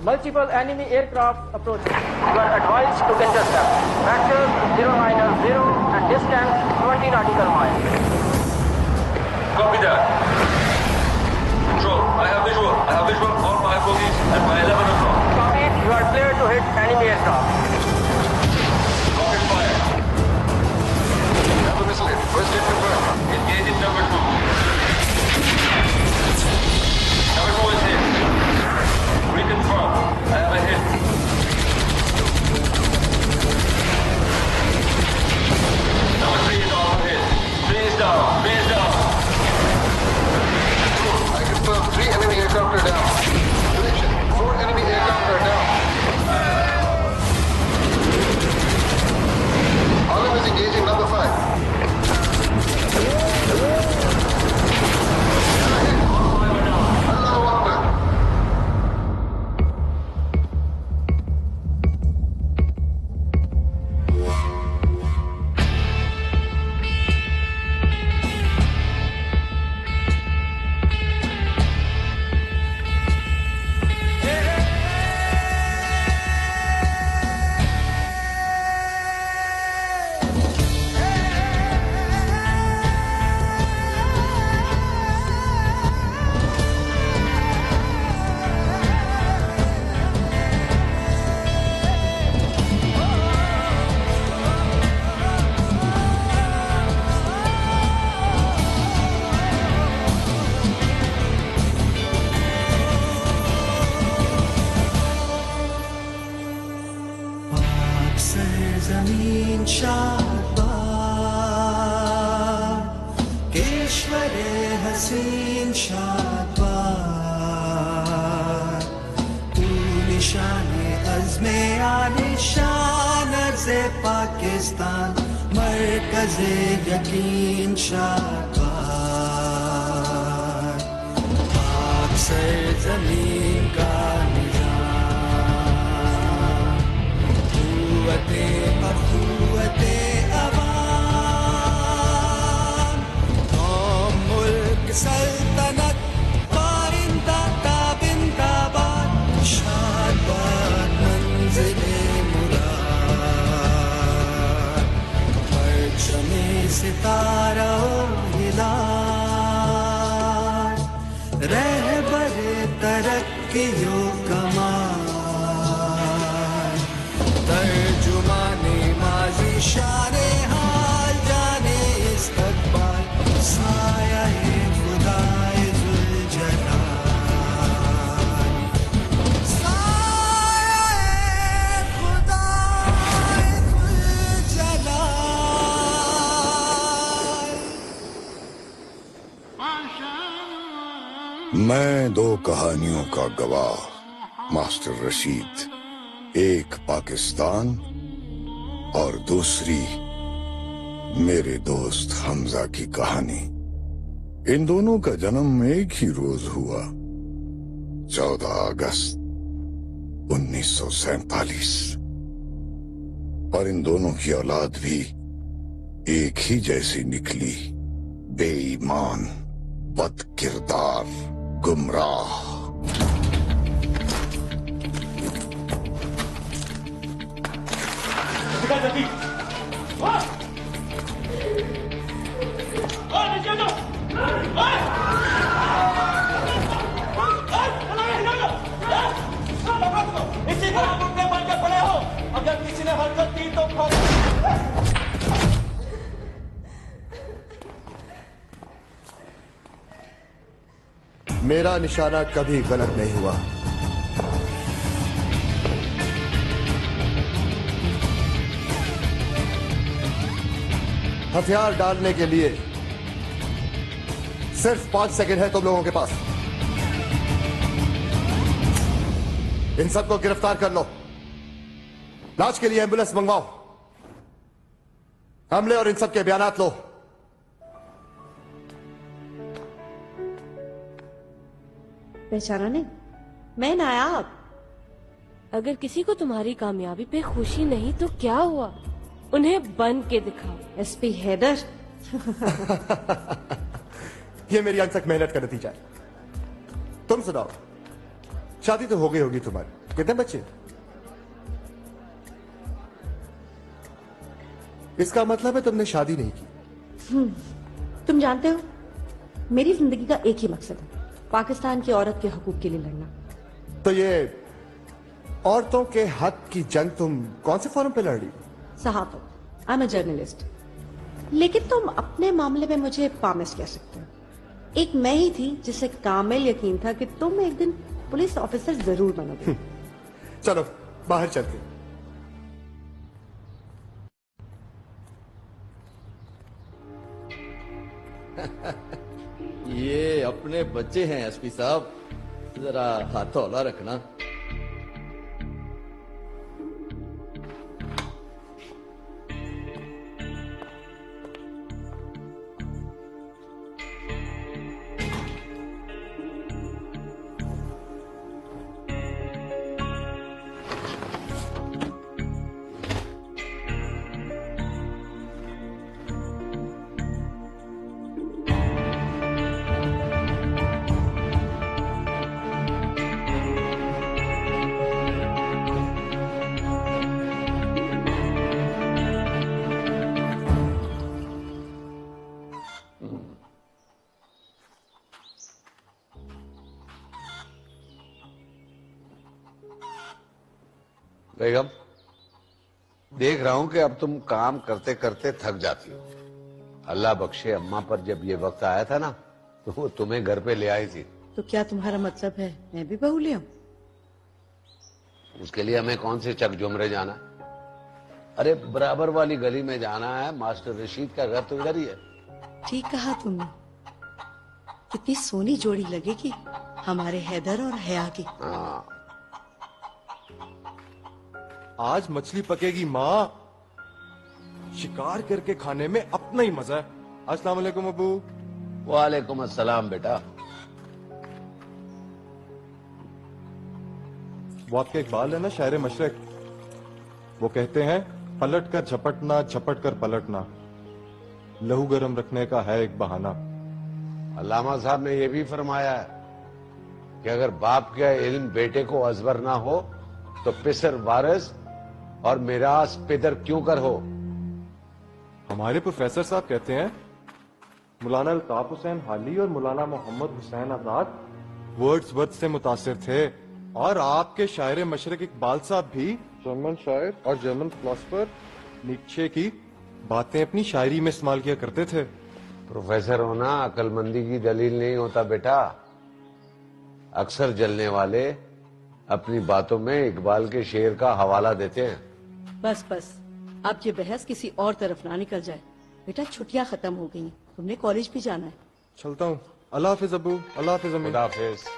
Multiple enemy aircraft approaching. You are advised to intercept. Vector 090 and distance 20 nautical miles. Copy that. Control, I have visual. I have visual on my bogies and by 11 o'clock. Copy. You are clear to hit enemy aircraft. Rocket fire. Have a missile hit. First hit confirmed. Engaging number 2. Number 2 is hit. Reconfirm. I have a hit. Number 3 is also hit. 3 is down. 3 is down. I confirm 3 enemy aircraft are down. Prediction. 4 enemy aircraft are down. Olive is engaging number 5. Allahu Akbar. जमीन शादबाद केशवरे हसीन शादबाद तू निशाने अज़्मे आने शान से पाकिस्तान मरकज़े यकीन शादबाद पाक सरज़मीन का सल्तनत पारिंदा ताबिंदाबाद शादबाद मंज़िले मुराद परचमे सितारा हिलाल रहबरे तरक्कियों कमाल तर्जुमाने माज़ी शाने हाल जाने इस्तक़बाल साया मैं 2 कहानियों का गवाह मास्टर रशीद, एक पाकिस्तान और दूसरी मेरे दोस्त हमजा की कहानी। इन दोनों का जन्म एक ही रोज हुआ, 14 अगस्त 1947, और इन दोनों की औलाद भी एक ही जैसी निकली, बेईमान, बदकिरदार, गुमराह। इसी तरह मुझे बन के पड़े हो, अगर किसी ने हरकत की तो मेरा निशाना कभी गलत नहीं हुआ। हथियार डालने के लिए सिर्फ 5 सेकंड है तुम लोगों के पास। इन सबको गिरफ्तार कर लो, लाश के लिए एम्बुलेंस मंगवाओ, हमले और इन सब के बयानात लो। पहचाना नहीं? मैं नायाब। अगर किसी को तुम्हारी कामयाबी पे खुशी नहीं तो क्या हुआ, उन्हें बन के दिखाओ। एसपी हैदर ये मेरी अनसक मेहनत का नतीजा है। तुम सुनाओ, शादी तो हो गई होगी तुम्हारी। कितने बच्चे? इसका मतलब है तुमने शादी नहीं की। तुम जानते हो, मेरी जिंदगी का एक ही मकसद है, पाकिस्तान की औरत के हकूक के लिए लड़ना। तो ये औरतों के हक की जंग तुम कौन से फोरम पे लड़ रही? सहाफत। I am a journalist. लेकिन तुम अपने मामले में मुझे पामिस कह सकते हो। एक मैं ही थी जिसे कामिल यकीन था कि तुम एक दिन पुलिस ऑफिसर जरूर बनोगे। चलो बाहर चलते। ये अपने बच्चे हैं एसपी साहब, जरा हाथ हौला रखना। बेगम, देख रहा हूं कि अब तुम काम करते करते थक जाती हो। अल्लाह बख्शे, अम्मा पर जब ये वक्त आया था ना तो वो तुम्हें घर पे ले आई थी। तो क्या तुम्हारा मतलब है मैं भी बहू ले आऊं? उसके लिए हमें कौन से चक झुमरे जाना? अरे बराबर वाली गली में जाना है, मास्टर रशीद का घर तो इधर ही है। ठीक कहा तुमने। कितनी सोनी जोड़ी लगेगी हमारे हैदर और हया की। हाँ, आज मछली पकेगी माँ। शिकार करके खाने में अपना ही मजा है। अस्सलाम वालेकुम अबू। वालेकुम अस्सलाम बेटा। वो आपके इकबाल है ना, शायर मशरक, वो कहते हैं पलट कर झपटना, झपट कर पलटना, लहू गरम रखने का है एक बहाना। अल्लामा साहब ने यह भी फरमाया है कि अगर बाप का इल्म बेटे को अजबर ना हो तो पिसर वारिस और मिरास पिदर क्यों कर हो। हमारे प्रोफेसर साहब कहते हैं मौलाना अल्ताफ हुसैन हाली और मौलाना मोहम्मद हुसैन आजाद वर्ड्सवर्थ से मुतासिर थे, और आपके शायर मशरक इकबाल साहब भी जर्मन शायर और जर्मन फिलोसफर नीचे की बातें अपनी शायरी में इस्तेमाल किया करते थे। प्रोफेसर होना अक्लमंदी की दलील नहीं होता बेटा। अक्सर जलने वाले अपनी बातों में इकबाल के शेर का हवाला देते हैं। बस बस, अब ये बहस किसी और तरफ ना निकल जाए। बेटा छुट्टियां खत्म हो गई, तुमने कॉलेज भी जाना है। चलता हूँ। अल्लाह हाफिज अबू। अल्लाह हाफिज अम्मी। खुदा हाफिज।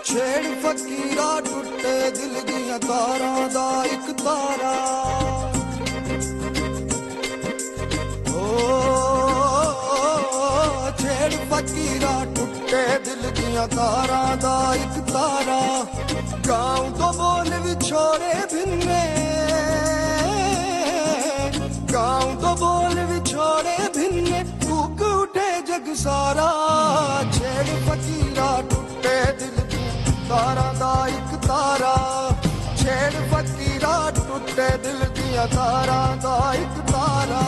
छेड़ फकीरा टुटे दिल दिया तारा दा एक तारा। ओ छेड़ फकीरा टुटे दिल दिया तारा दा एक तारा। गाँव तो बोल विछोड़े भिन्ने, गाँव तो बोल विछोड़े भिन्ने, कूक उठे जग सारा। छेड़ फकीरा टुटे दिल तारा दा एक तारा। छेड़ फकीरा टुटे दिल दिया तारा दा एक तारा।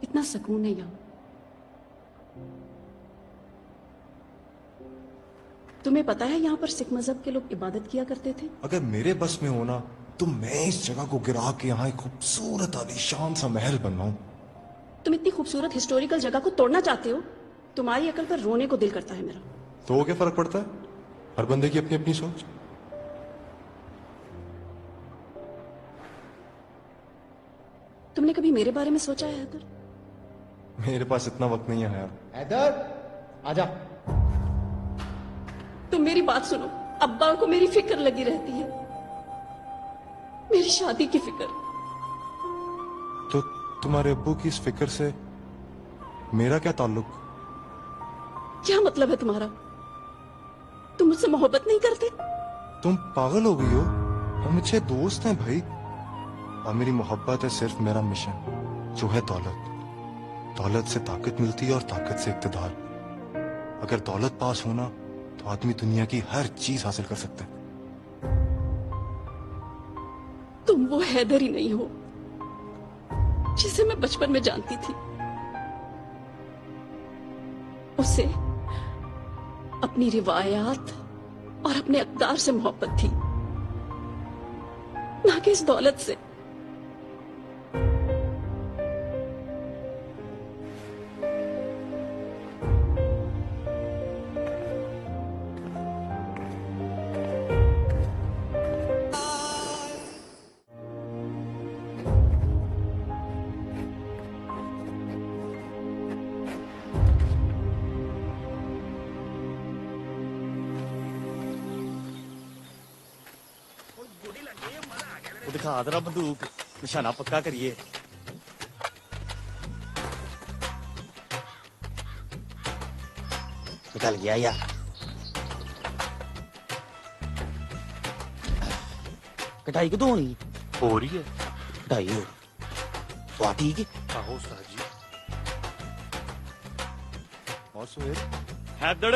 इतना सुकून है यहाँ। तुम्हें पता है यहाँ पर सिख मजहब के लोग इबादत किया करते थे? अगर मेरे बस में होना तो मैं इस जगह को गिरा के यहाँ एक खूबसूरत आलीशान सा महल बनवाऊं। तुम इतनी खूबसूरत हिस्टोरिकल जगह को तोड़ना चाहते हो? तुम्हारी अकल पर रोने को दिल करता है मेरा। तो वो क्या फर्क पड़ता है, हर बंदे की अपनी अपनी सोच। तुमने कभी मेरे बारे में सोचा है हैदर? मेरे पास इतना वक्त नहीं है। हैदर आजा। तुम मेरी बात सुनो। अब्बा को मेरी फिक्र लगी रहती है, मेरी शादी की फिक्र। तो तुम्हारे अब्बू की इस फिक्र से मेरा क्या ताल्लुक? क्या मतलब है तुम्हारा? तुम मुझसे मोहब्बत नहीं करते? तुम पागल हो गई हो? हम अच्छे दोस्त हैं भाई। और मेरी मोहब्बत है सिर्फ मेरा मिशन, जो है दौलत। दौलत से ताकत मिलती है और ताकत से इक्तदार। अगर दौलत पास हो ना तो आदमी दुनिया की हर चीज हासिल कर सकता है। तुम वो हैदर ही नहीं हो जिसे मैं बचपन में जानती थी। उसे अपनी रिवायात और अपने अक़दार से मोहब्बत थी, ना कि इस दौलत से। वो दिखा जरा बंदूक, निशाना पक्का करिए। निकल गया यार। कटाई कदों होनी? हो रही है कटाई। हो तो ठीक है। आहो उस्ताद जी। और सुहेल? हैदर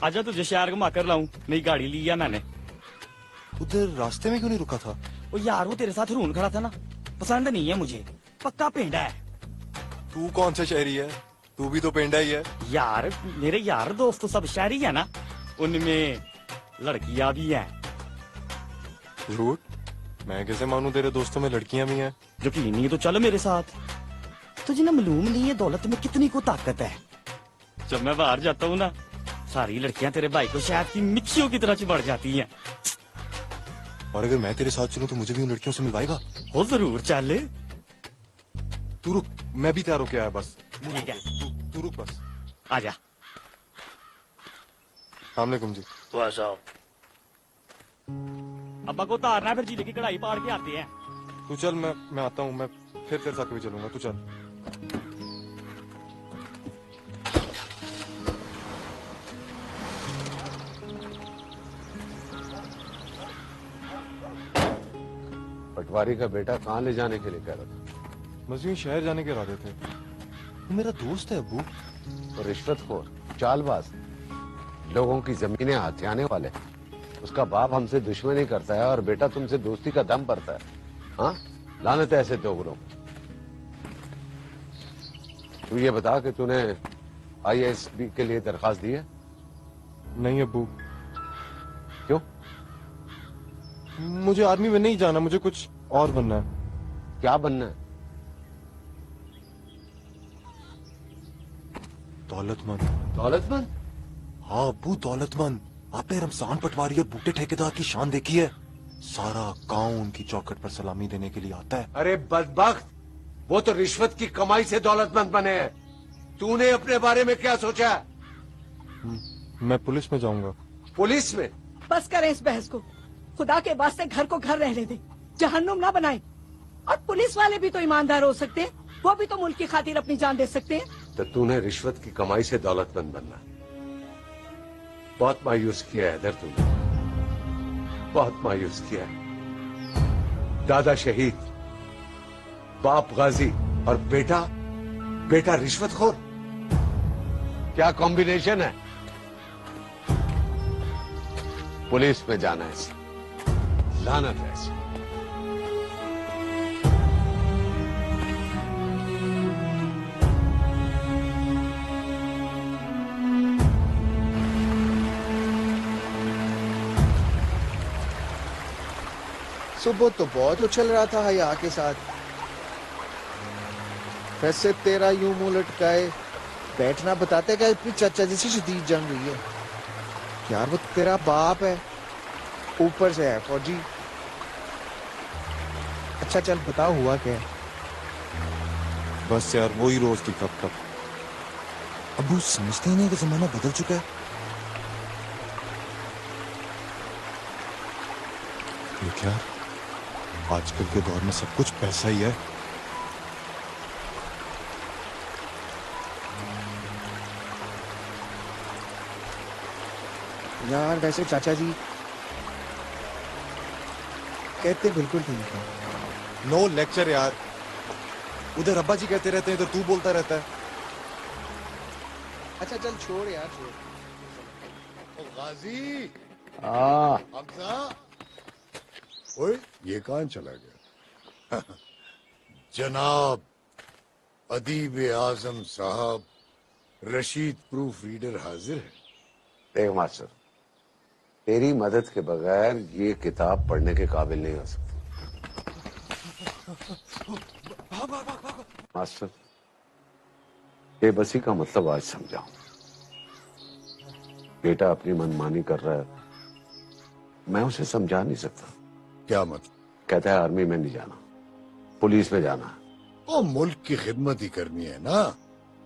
आजा, तुझे शहर घुमा कर लाऊं। नई गाड़ी ली है मैंने। उधर रास्ते में क्यों नहीं रुका था? वो यार वो तेरे साथ रून खड़ा था ना, पसंद नहीं है मुझे। पक्का पेंडा है। तू कौन सा शहरी है? तू भी तो पेंडा ही है। यार मेरे यार दोस्त तो सब शहरी है ना, उनमें लड़कियां भी हैं। झूठ? मैं कैसे मानूं तेरे दोस्तों में लड़कियां भी हैं? यकीन नहीं है तो चलो मेरे साथ। तुझे ना मालूम नहीं है दौलत में कितनी को ताकत है। जब मैं बाहर जाता हूँ ना, सारी लड़कियां तेरे भाई को शहद की मिक्सियों की तरह चिपड़ जाती हैं। और अगर मैं तेरे साथ चलूं तो मुझे भी उन लड़कियों से मिलवाएगा? हो जरूर चल। तू रुक, मैं भी तैयार होके आया बस। ठीक है तू रुक बस। आजा। अस्सलामुअलैकुम जी। अब्बा को उतारना है, फिर जीले की कढ़ाई पाड़ के आते हैं। तू चल, मैं आता हूँ। मैं फिर तेरे साथ कभी चलूंगा। तू चल। पटवारी का बेटा कहाँ ले जाने के लिए कह रहा था? बस यूं शहर जाने के इरादे थे। वो मेरा दोस्त है अबू। और रिश्वतखोर, चालबाज, लोगों की जमीनें हथियाने वाले। उसका बाप हमसे दुश्मनी करता है और बेटा तुमसे दोस्ती का दम भरता है। हाँ, लानत है ऐसे दोगलों। तू ये बता कि तूने IASB के लिए दरखास्त दी है? नहीं अबू। क्यों? मुझे आर्मी में नहीं जाना, मुझे कुछ और बनना है। क्या बनना है? दौलतमंद। दौलतमंद? हाँ अबू, दौलतमंद। आपने रमजान पटवारी और बूटे ठेकेदार की शान देखी है? सारा गांव उनकी चौखट पर सलामी देने के लिए आता है। अरे बदबख्त, वो तो रिश्वत की कमाई से दौलतमंद बने हैं। तूने अपने बारे में क्या सोचा? मैं पुलिस में जाऊंगा। पुलिस में? बस करें इस बहस को। खुदा के वास्ते घर को घर रहने दे, जहन्नुम ना बनाए। और पुलिस वाले भी तो ईमानदार हो सकते हैं, वो भी तो मुल्क की खातिर अपनी जान दे सकते हैं। तो तूने रिश्वत की कमाई से दौलतमंद बनना। बहुत मायूस किया है हैदर तूने, बहुत मायूस किया है। दादा शहीद, बाप गाजी और बेटा रिश्वतखोर। क्या कॉम्बिनेशन है? पुलिस में जाना है, लानत है ऐसी। सुबह तो बहुत उछल रहा था हया के साथ, वैसे तेरा यूं मुंह लटकाए बैठना बताते कि अपनी चाचा जी से शदीद जंग हुई है। यार वो तेरा बाप है, ऊपर से है फौजी। अच्छा चल बता हुआ क्या है? बस यार वही रोज की कप। अबू समझते ही नहीं कि जमाना बदल चुका है। देख यार, आजकल के दौर में सब कुछ पैसा ही है। यार वैसे चाचा जी कहते बिल्कुल ठीक है। नो लेक्चर यार, उधर अब्बा जी कहते रहते हैं, इधर तू बोलता रहता है। अच्छा चल छोड़ यार छोड़। ओ गाजी हाँ हमजा, ओए ये कहाँ चला गया? जनाब अदीब आजम साहब, रशीद प्रूफ रीडर हाजिर है। देख मास्टर, तेरी मदद के बगैर ये किताब पढ़ने के काबिल नहीं हो सकती। मास्टर, बेबसी का मतलब आज समझाऊं। बेटा अपनी मनमानी कर रहा है, मैं उसे समझा नहीं सकता। क्या मतलब? कहता है आर्मी में नहीं जाना, पुलिस में जाना है। ओ मुल्क की खिदमत ही करनी है ना,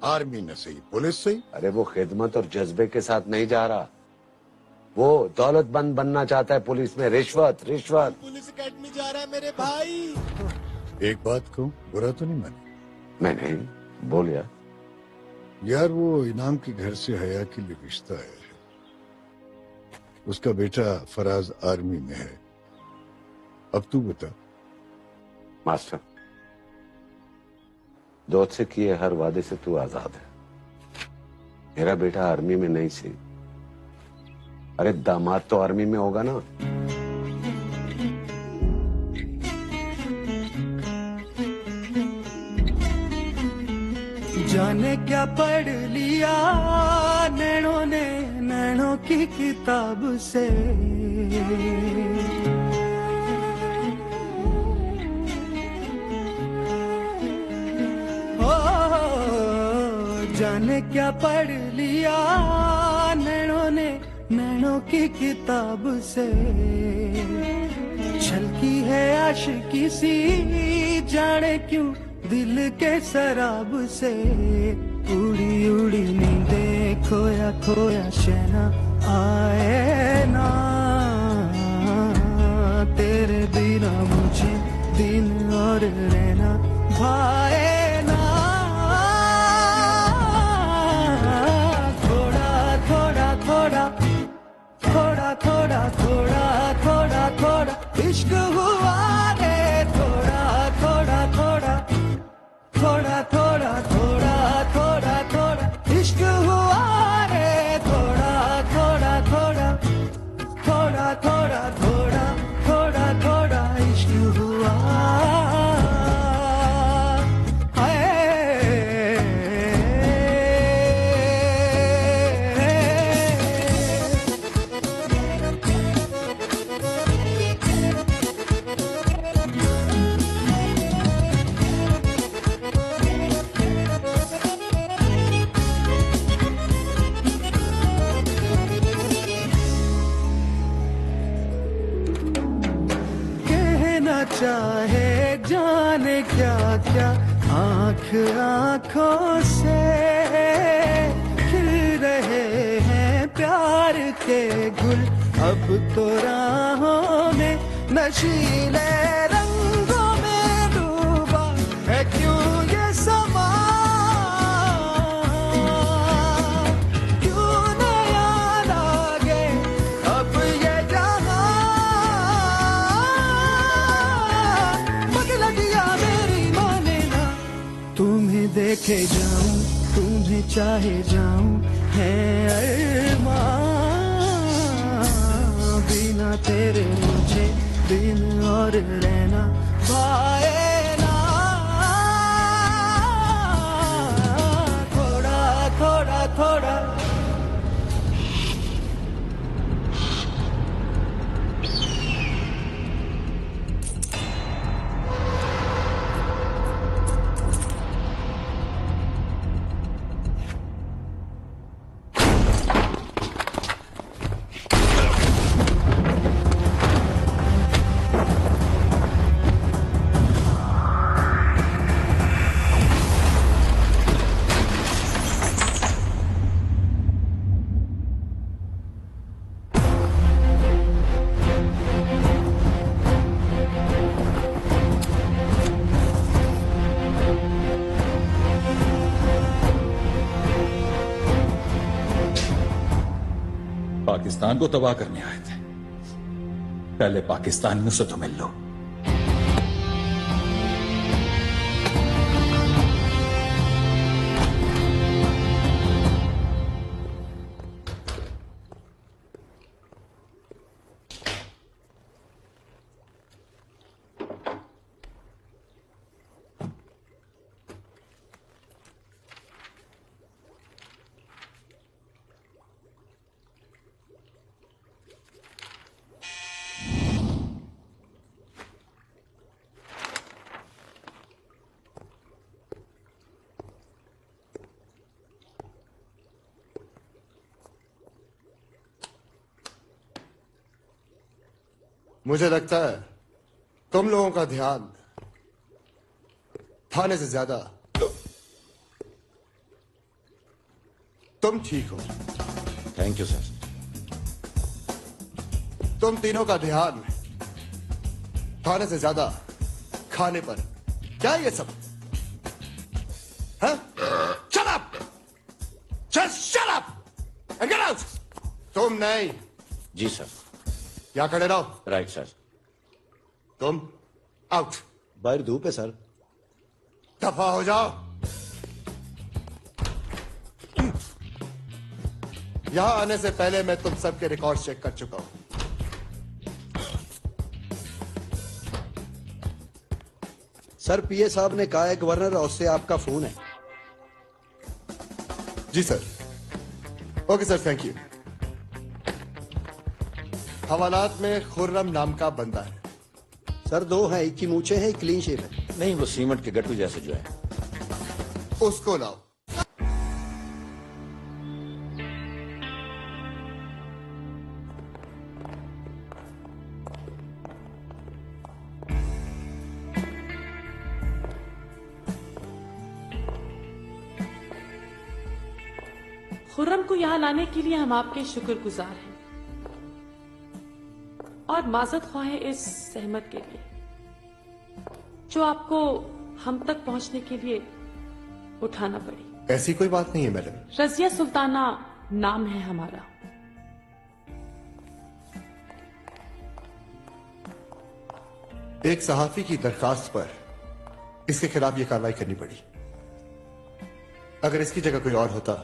आर्मी न सही पुलिस सही। अरे वो खिदमत और जज्बे के साथ नहीं जा रहा, वो दौलतमंद बनना चाहता है। पुलिस में रिश्वत रिश्वत। पुलिस एकेडमी जा रहा है मेरे भाई। एक बात कहूं, बुरा तो नहीं माने? मैं नहीं, बोल यार वो इनाम के घर से हया के लिए रिश्ता है। उसका बेटा फराज आर्मी में है। अब तू बता। मास्टर, दोस्त से किए हर वादे से तू आजाद है। मेरा बेटा आर्मी में नहीं सी, अरे दामाद तो आर्मी में होगा ना। जाने क्या पढ़ लिया नैनों ने नैनों की किताब से, ओ जाने क्या पढ़ लिया नैनों ने नैनों की किताब से। छलकी है आशिकी सी जाने क्यों दिल के शराब से। उड़ी उड़ी नींदे खोया खोया शहना आए ना, तेरे बिना मुझे दिन और रहना भाए ना। थोड़ा थोड़ा थोड़ा थोड़ा थोड़ा थोड़ा थोड़ा थोड़ा इश्क हुआ रे। थोड़ा थोड़ा थोड़ा थोड़ा थोड़ा थोड़ा थोड़ा थोड़ा इश्क हुआ रे। थोड़ा थोड़ा थोड़ा थोड़ा थोड़ा थोड़ा थोड़ा थोड़ा इश्क हुआ। चाहे जाने क्या क्या आंख आंखों से खिल रहे हैं प्यार के गुल। अब तो राहों में नशीले रंगों में डूबा है क्यों ये समा। क्यों नया लागे अब ये जहां। बदल दिया मेरी माने ना, तुम्हें देखे जाऊं तुम्हें चाहे जाऊं है अरमां। बिना तेरे मुझे दिन और रहना भाए ना। थोड़ा थोड़ा थोड़ा पाकिस्तान को तबाह करने आए थे। पहले पाकिस्तानियों से तो मिल लो। मुझे लगता है तुम लोगों का ध्यान थाने से ज्यादा तुम ठीक हो। Thank you sir. तुम तीनों का ध्यान थाने से ज्यादा खाने पर। क्या ये सब? Shut up! Just shut up and get out! तुम नहीं। जी सर। यहाँ खड़े रहो। Right sir. तुम आउट। बाहर धूप है सर। दफा हो जाओ। यहां आने से पहले मैं तुम सबके रिकॉर्ड चेक कर चुका हूं। सर पीए साहब ने कहा है गवर्नर हाउस से आपका फोन है। जी sir. Okay sir, thank you. हवालात में खुर्रम नाम का बंदा है। सर दो है, एक की मूछे है, एक क्लीन शेव है। नहीं, वो सीमेंट के गट्टू जैसे जो है। उसको लाओ। खुर्रम को यहाँ लाने के लिए हम आपके शुक्रगुजार हैं और माजरत ख्वाह हैं इस सहमत के लिए जो आपको हम तक पहुंचने के लिए उठाना पड़ी। ऐसी कोई बात नहीं है मैडम। रजिया सुल्ताना नाम है हमारा। एक सहाफी की दरखास्त पर इसके खिलाफ यह कार्रवाई करनी पड़ी। अगर इसकी जगह कोई और होता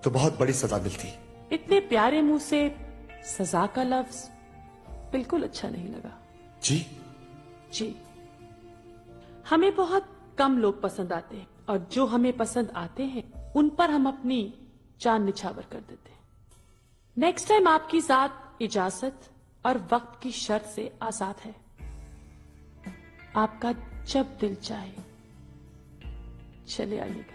तो बहुत बड़ी सजा मिलती। इतने प्यारे मुंह से सजा का लफ्ज बिल्कुल अच्छा नहीं लगा। जी जी, हमें बहुत कम लोग पसंद आते हैं और जो हमें पसंद आते हैं उन पर हम अपनी जान निछावर कर देते हैं। नेक्स्ट टाइम आपकी जात इजाजत और वक्त की शर्त से आजाद है। आपका जब दिल चाहे चले आइएगा।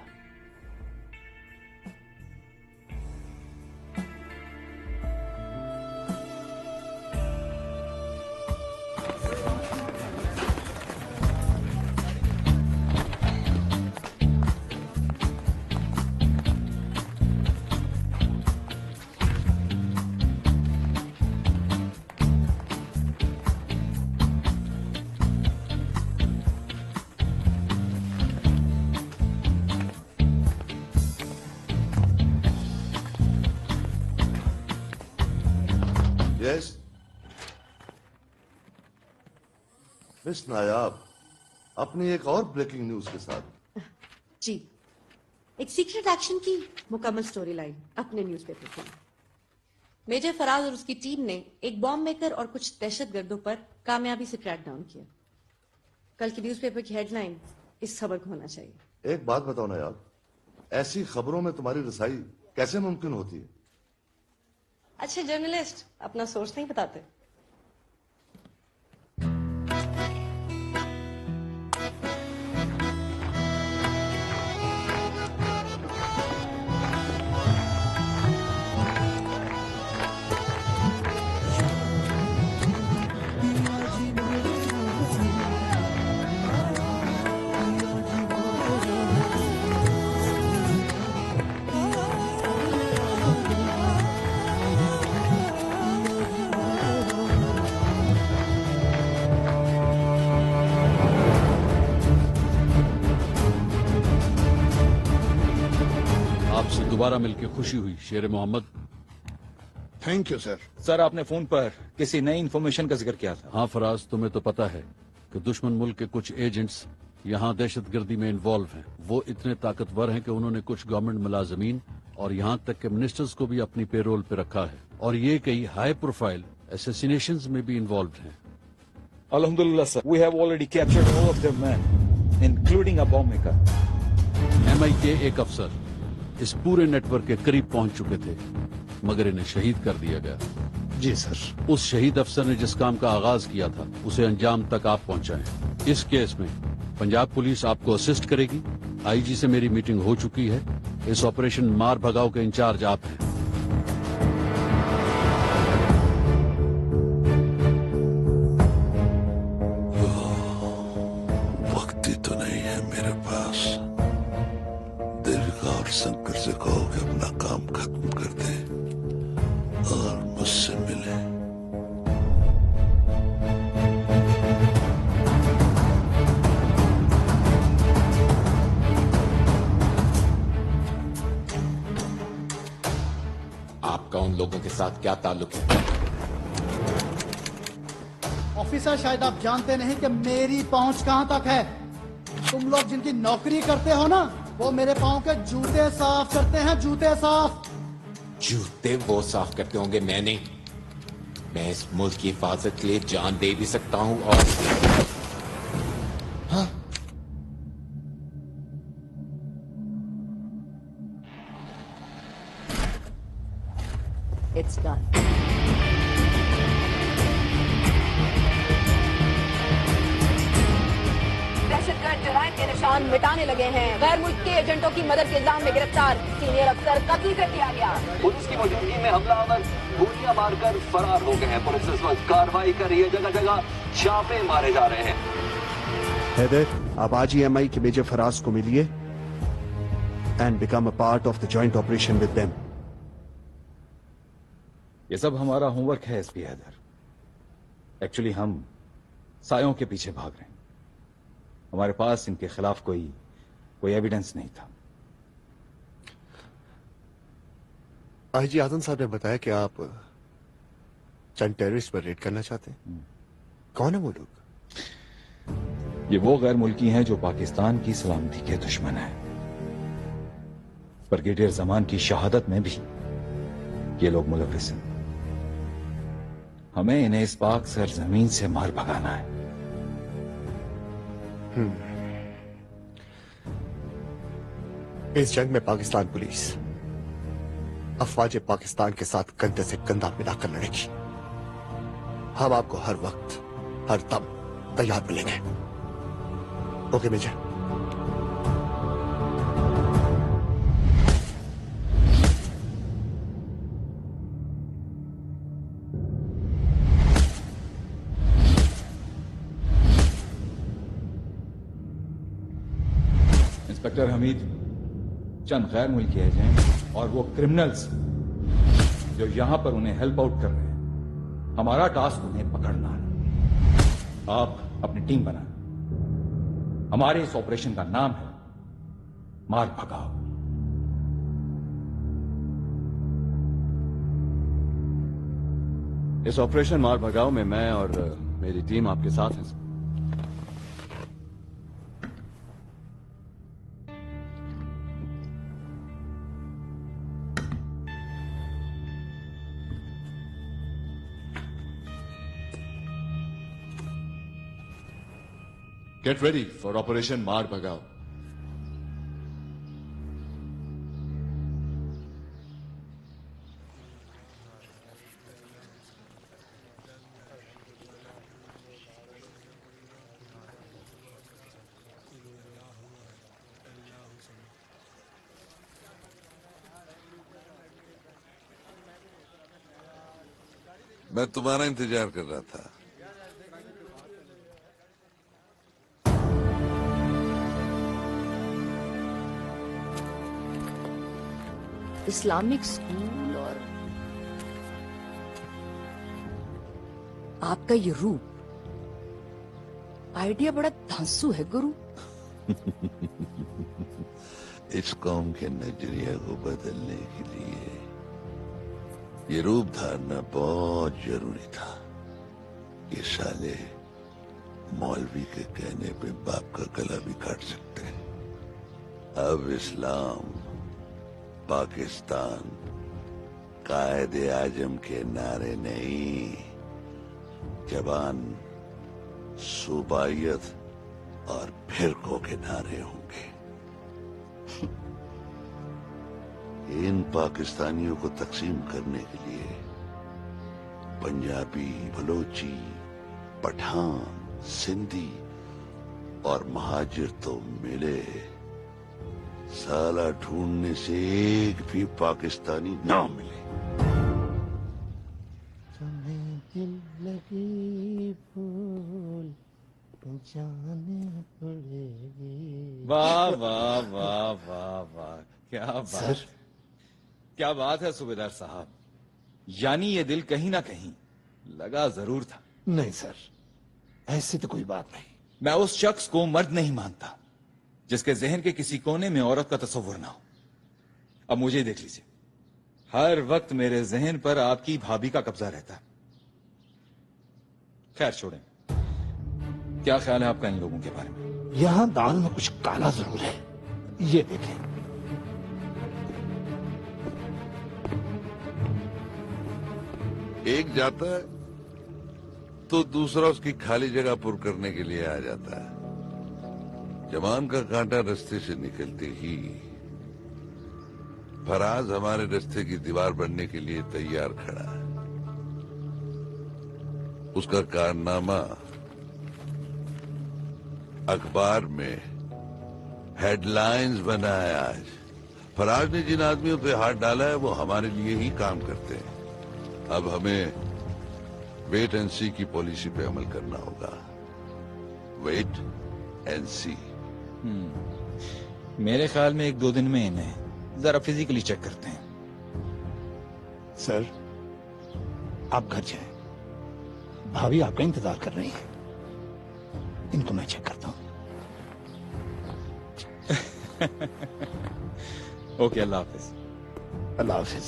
यस मिस नायाब, अपनी एक और ब्रेकिंग न्यूज के साथ। जी, एक सीक्रेट एक्शन की मुकम्मल स्टोरी लाइन अपने न्यूज़पेपर पर। मेजर फराज और उसकी टीम ने एक बॉम्ब मेकर और कुछ दहशतगर्दों पर कामयाबी से क्रैक डाउन किया। कल की न्यूज़पेपर की हेडलाइन इस खबर को होना चाहिए। एक बात बताओ नायाब, ऐसी खबरों में तुम्हारी रसाई कैसे मुमकिन होती है? अच्छे जर्नलिस्ट अपना सोर्स नहीं बताते। आपसे दोबारा मिलकर खुशी हुई Sher Mohammad. Thank you sir. Sir आपने फोन पर किसी नई इन्फॉर्मेशन का जिक्र किया था। हाँ फराज, तुम्हें तो पता है कि दुश्मन मुल्क के कुछ एजेंट्स यहाँ दहशतगर्दी में इन्वॉल्व हैं। वो इतने ताकतवर हैं कि उन्होंने कुछ गवर्नमेंट मुलाजमीन और यहाँ तक के मिनिस्टर्स को भी अपनी पेरोल पे रखा है, और ये कई हाई प्रोफाइल असैसिनेशंस में भी इन्वॉल्व हैं। अल्हम्दुलिल्लाह sir, we have already captured all of them man including a bomb maker. MI के एक अफसर इस पूरे नेटवर्क के करीब पहुंच चुके थे, मगर इन्हें शहीद कर दिया गया। जी सर। उस शहीद अफसर ने जिस काम का आगाज किया था उसे अंजाम तक आप पहुंचाएं। इस केस में पंजाब पुलिस आपको असिस्ट करेगी। IG से मेरी मीटिंग हो चुकी है। इस ऑपरेशन मार भगाओ के इंचार्ज आप हैं। वक्त ही तो नहीं है मेरे पास। दीर्घा और शंकर से कहो कि अपना काम खत्म कर दे और मुझसे मिले। आपका उन लोगों के साथ क्या ताल्लुक है? ऑफिसर, शायद आप जानते नहीं कि मेरी पहुंच कहां तक है। तुम लोग जिनकी नौकरी करते हो ना, वो मेरे पाँव के जूते साफ करते हैं, जूते साफ। जूते वो साफ करते होंगे, मैं नहीं। मैं इस मुल्क की हिफाजत के लिए जान दे भी सकता हूं और हाँ? It's done. दहशतगर्द जराइम के निशान मिटाने लगे हैं। गैर मुल्क के एजेंटों की मदद के इल्जाम में गिरफ्तार सीनियर अफसर कत्ल कर दिया गया। पुलिस की मौजूदगी में हमलावर गोलियां मारकर फरार हो गए हैं। पुलिस इस वक्त कार्रवाई कर रही है, जगह जगह छापे मारे जा रहे हैं। हैदर, आप आज ही MI के मेजर फराज को मिलिए and become a part of the joint operation with them. ये सब हमारा होमवर्क है SP हैदर। एक्चुअली हम सायों के पीछे भाग रहे हैं। हमारे पास इनके खिलाफ कोई एविडेंस नहीं था। IG आजम साहब ने बताया कि आप चंद टेररिस्ट पर रेड करना चाहते हैं। कौन है वो लोग? ये वो गैर मुल्की हैं जो पाकिस्तान की सलामती के दुश्मन हैं। ब्रिगेडियर जमान की शहादत में भी ये लोग मुलविस हैं। हमें इन्हें इस पाक सरजमीन से मार भगाना है। इस जंग में पाकिस्तान पुलिस अफवाज पाकिस्तान के साथ कंधे से कंधा मिलाकर लड़ेगी। हम आपको हर वक्त हर दम तैयार मिलेंगे। Okay major. इंस्पेक्टर हमीद, चंद गैर मुल्की एजेंट और वो क्रिमिनल्स जो यहां पर उन्हें हेल्प आउट कर रहे हैं, हमारा टास्क उन्हें पकड़ना है। आप अपनी टीम बनाएं। हमारे इस ऑपरेशन का नाम है मार भगाओ। इस ऑपरेशन मार भगाओ में मैं और मेरी टीम आपके साथ हैं। Get ready for Operation Mar Bhagao. मैं तुम्हारा इंतजार कर रहा था। इस्लामिक स्कूल और आपका ये रूप, आइडिया बड़ा धांसू है गुरु। इस कौम के नजरिया को बदलने के लिए ये रूप धारना बहुत जरूरी था। ये साले मौलवी के कहने पे बाप का गला भी काट सकते हैं। अब इस्लाम, पाकिस्तान, कायदे आजम के नारे नहीं, जबान, सूबाइयत और फिरकों के नारे होंगे। इन पाकिस्तानियों को तकसीम करने के लिए पंजाबी, बलोची, पठान, सिंधी और महाजिर तो मिले, साला ढूंढने से एक भी पाकिस्तानी ना मिले। तुम्हें दिल लगी फूल जाने पड़ेगी। वाह वाह वाह वाह वाह, क्या बात, क्या बात है सूबेदार साहब। यानी ये दिल कहीं ना कहीं लगा जरूर था। नहीं सर, ऐसी तो कोई बात नहीं। मैं उस शख्स को मर्द नहीं मानता जिसके जहन के किसी कोने में औरत का तस्वुर ना हो। अब मुझे देख लीजिए, हर वक्त मेरे जहन पर आपकी भाभी का कब्जा रहता है। खैर छोड़ें, क्या ख्याल है आपका इन लोगों के बारे में? यहां दाल में कुछ काला जरूर है, ये देखें। एक जाता है तो दूसरा उसकी खाली जगह पुर करने के लिए आ जाता है। जमान का कांटा रास्ते से निकलते ही फराज हमारे रास्ते की दीवार बनने के लिए तैयार खड़ा है। उसका कारनामा अखबार में हेडलाइंस बना है। आज फराज ने जिन आदमियों पे हाथ डाला है वो हमारे लिए ही काम करते हैं। अब हमें वेट एंड सी की पॉलिसी पे अमल करना होगा। वेट एंड सी। मेरे ख्याल में 1-2 दिन में इन्हें जरा फिजिकली चेक करते हैं। सर आप घर जाएं, भाभी आपका इंतजार कर रही है। इनको मैं चेक करता हूं। ओके, अल्लाह हाफिज। अल्लाह हाफिज।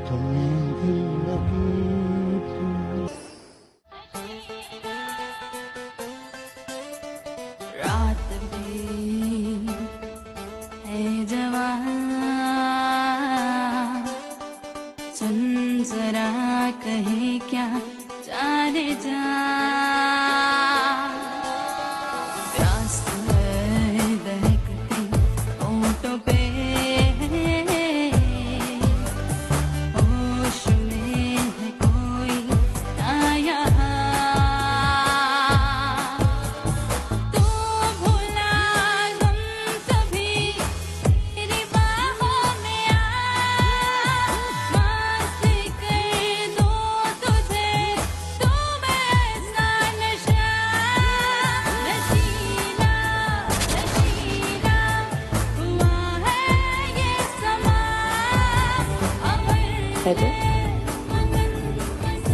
तुम्हें दिल लगी फूल। रात भी है जवान, सुन जरा कहे क्या जाने जा।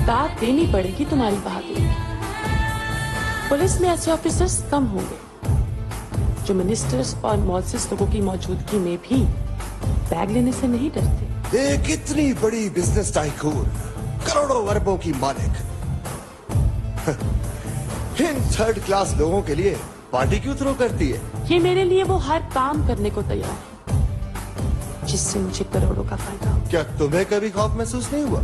दाद देनी पड़ेगी तुम्हारी बहादुरी की। पुलिस में ऐसे ऑफिसर्स कम होंगे जो मिनिस्टर्स और मॉल्सिस लोगों की मौजूदगी में भी बैग लेने से नहीं डरते। एक इतनी बड़ी बिजनेस टाइकून, करोड़ों अरबों की मालिक, इन थर्ड क्लास लोगों के लिए पार्टी क्यों थ्रो करती है? ये मेरे लिए वो हर काम करने को तैयार है जिससे मुझे करोड़ों का फायदा हो। क्या तुम्हें कभी खौफ महसूस नहीं हुआ?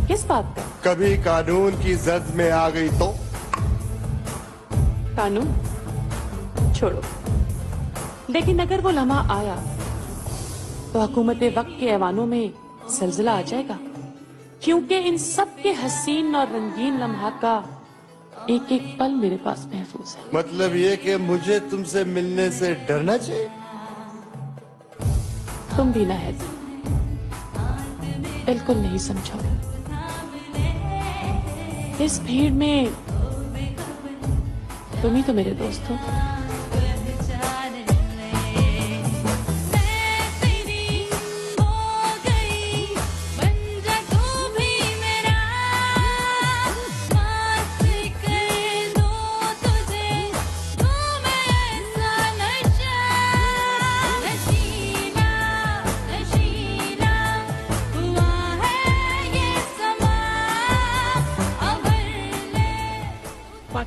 किस बात का? कभी कानून की जद में आ गई तो? कानून छोड़ो, लेकिन अगर वो लम्हा आया तो हुकूमत वक्त के ऐवानों में जलजला आ जाएगा, क्योंकि इन सब के हसीन और रंगीन लम्हा का एक एक पल मेरे पास महफूज है। मतलब ये कि मुझे तुमसे मिलने से डरना चाहिए? तुम भी ना है, बिल्कुल नहीं समझो। इस भीड़ में तुम ही तो मेरे दोस्त हो।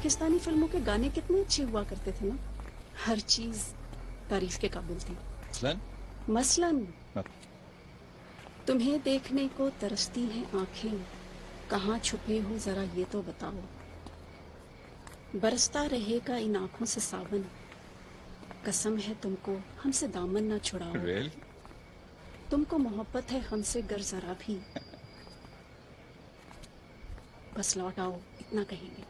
पाकिस्तानी फिल्मों के गाने कितने अच्छे हुआ करते थे ना, हर चीज तारीफ के काबिल थी। मसलन तुम्हें देखने को तरसती हैं आंखें, कहाँ छुपे हो जरा ये तो बताओ। बरसता रहेगा इन आंखों से सावन, कसम है तुमको हमसे दामन ना छुड़ाओ। तुमको मोहब्बत है हमसे गर जरा भी, बस लौट आओ इतना कहेंगे।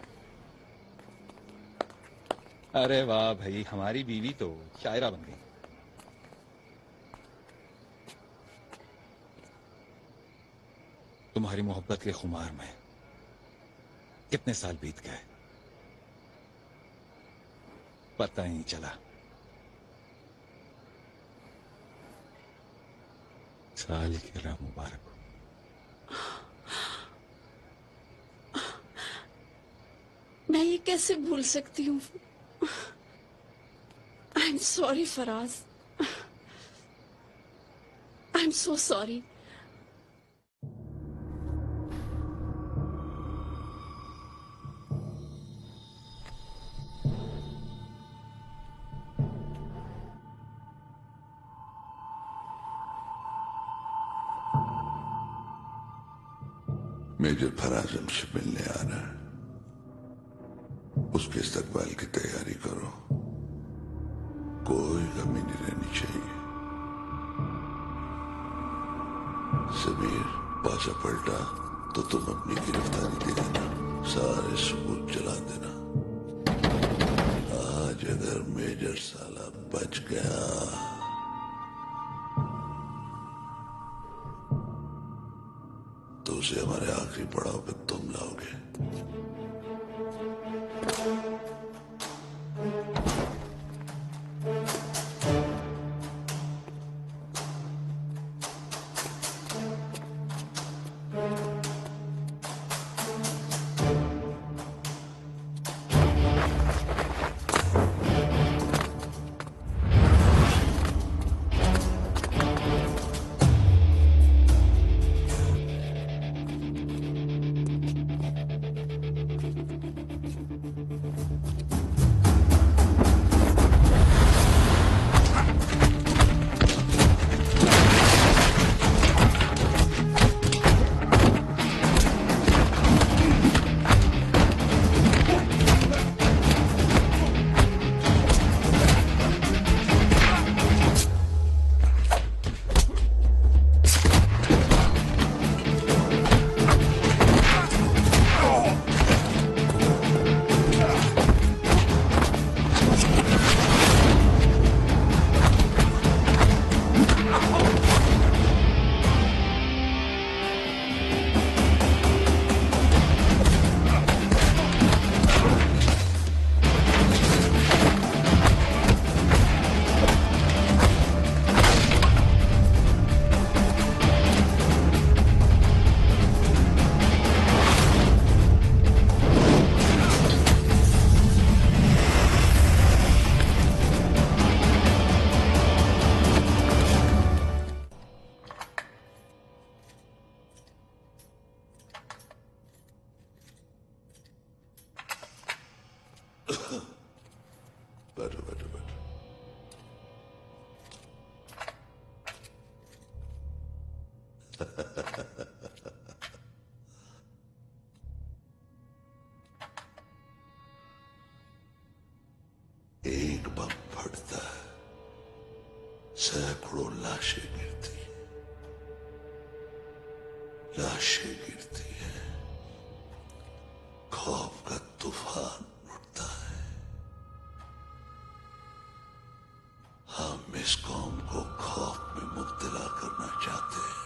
अरे वाह भाई, हमारी बीवी तो शायरा बन गई। तुम्हारी मोहब्बत के खुमार में कितने साल बीत गए पता ही नहीं चला। सालगिरह मुबारक हो। मैं ये कैसे भूल सकती हूँ? I am sorry Faraz, I am so sorry. Major Faraz हमसे मिलने आ रहा है, उसके इस्तकबाल की तैयारी करो, कोई कमी नहीं रहनी चाहिए। समीर पासा पलटा तो तुम अपनी गिरफ्तारी दे देना, सारे सबूत जला देना। आज अगर मेजर साला बच गया तो उसे हमारे आखिरी पड़ाव पे तुम लाओगे। बैठो बैठो बैठो। एक बम फटता है, सैकड़ों लाशें गिरती हैं, लाशें गिरती हैं, खौफ का तूफान उठता है। हम इस कौम को खौफ में मुब्तला करना चाहते हैं।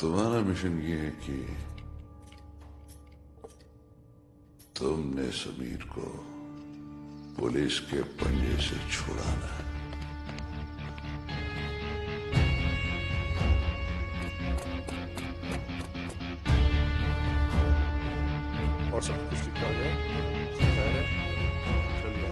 तुम्हारा मिशन ये है कि तुमने समीर को पुलिस के पंजे से छुड़ाना है। और सब कुछ ठीक ठाक है? चलिए,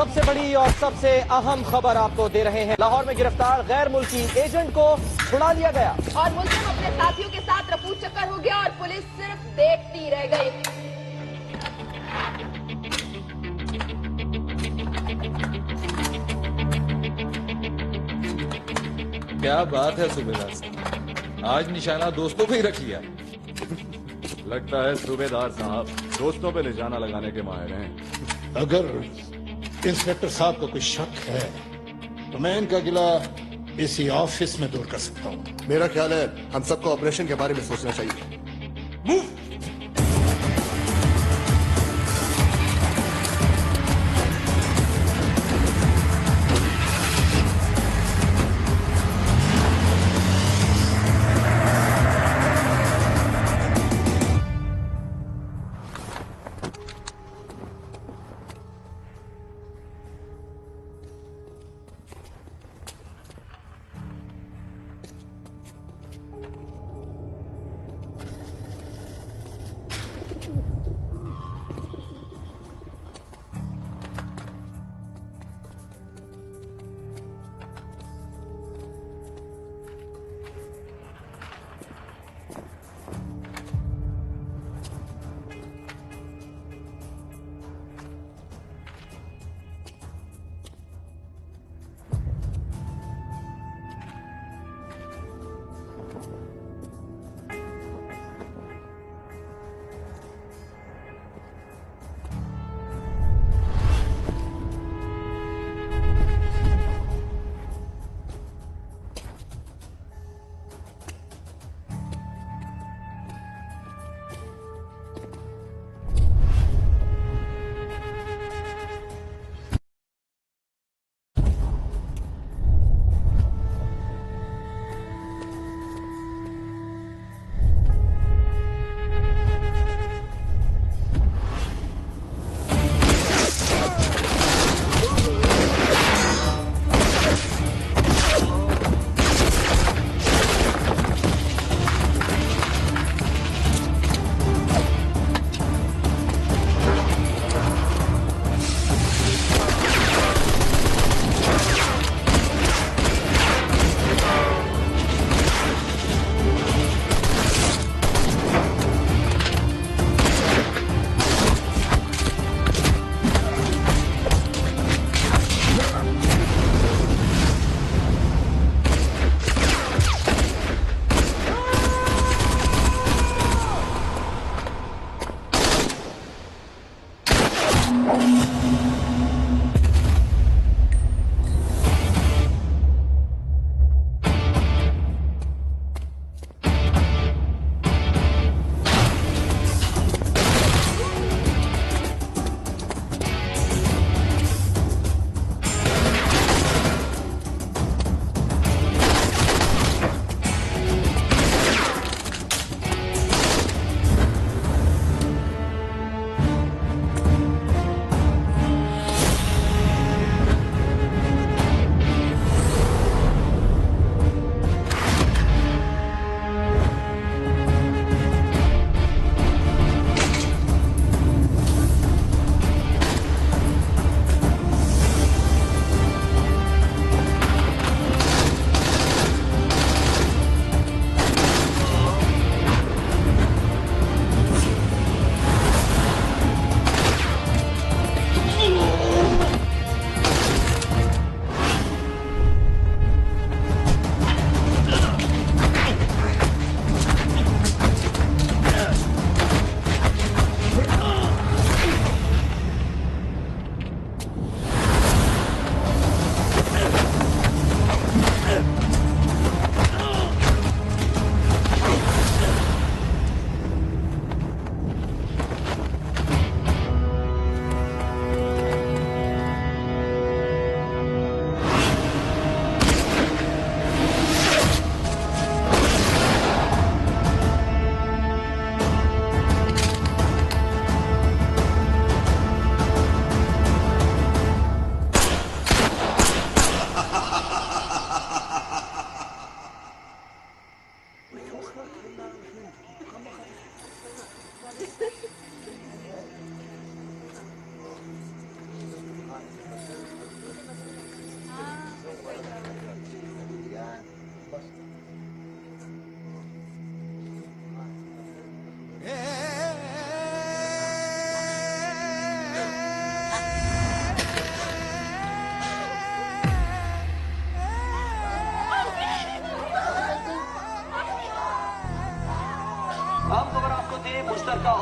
सबसे बड़ी और सबसे अहम खबर आपको दे रहे हैं। लाहौर में गिरफ्तार गैर मुल्की एजेंट को छुड़ा लिया गया और मुल्जिम अपने साथियों के साथ रफू चक्कर हो गया और पुलिस सिर्फ देखती रह गई। क्या बात है सूबेदार साहब, आज निशाना दोस्तों पे ही रख लिया। लगता है सूबेदार साहब दोस्तों पे निशाना लगाने के माहिर हैं। अगर इंस्पेक्टर साहब को कोई शक है तो मैं इनका गिला इसी ऑफिस में दूर कर सकता हूँ। मेरा ख्याल है हम सबको ऑपरेशन के बारे में सोचना चाहिए।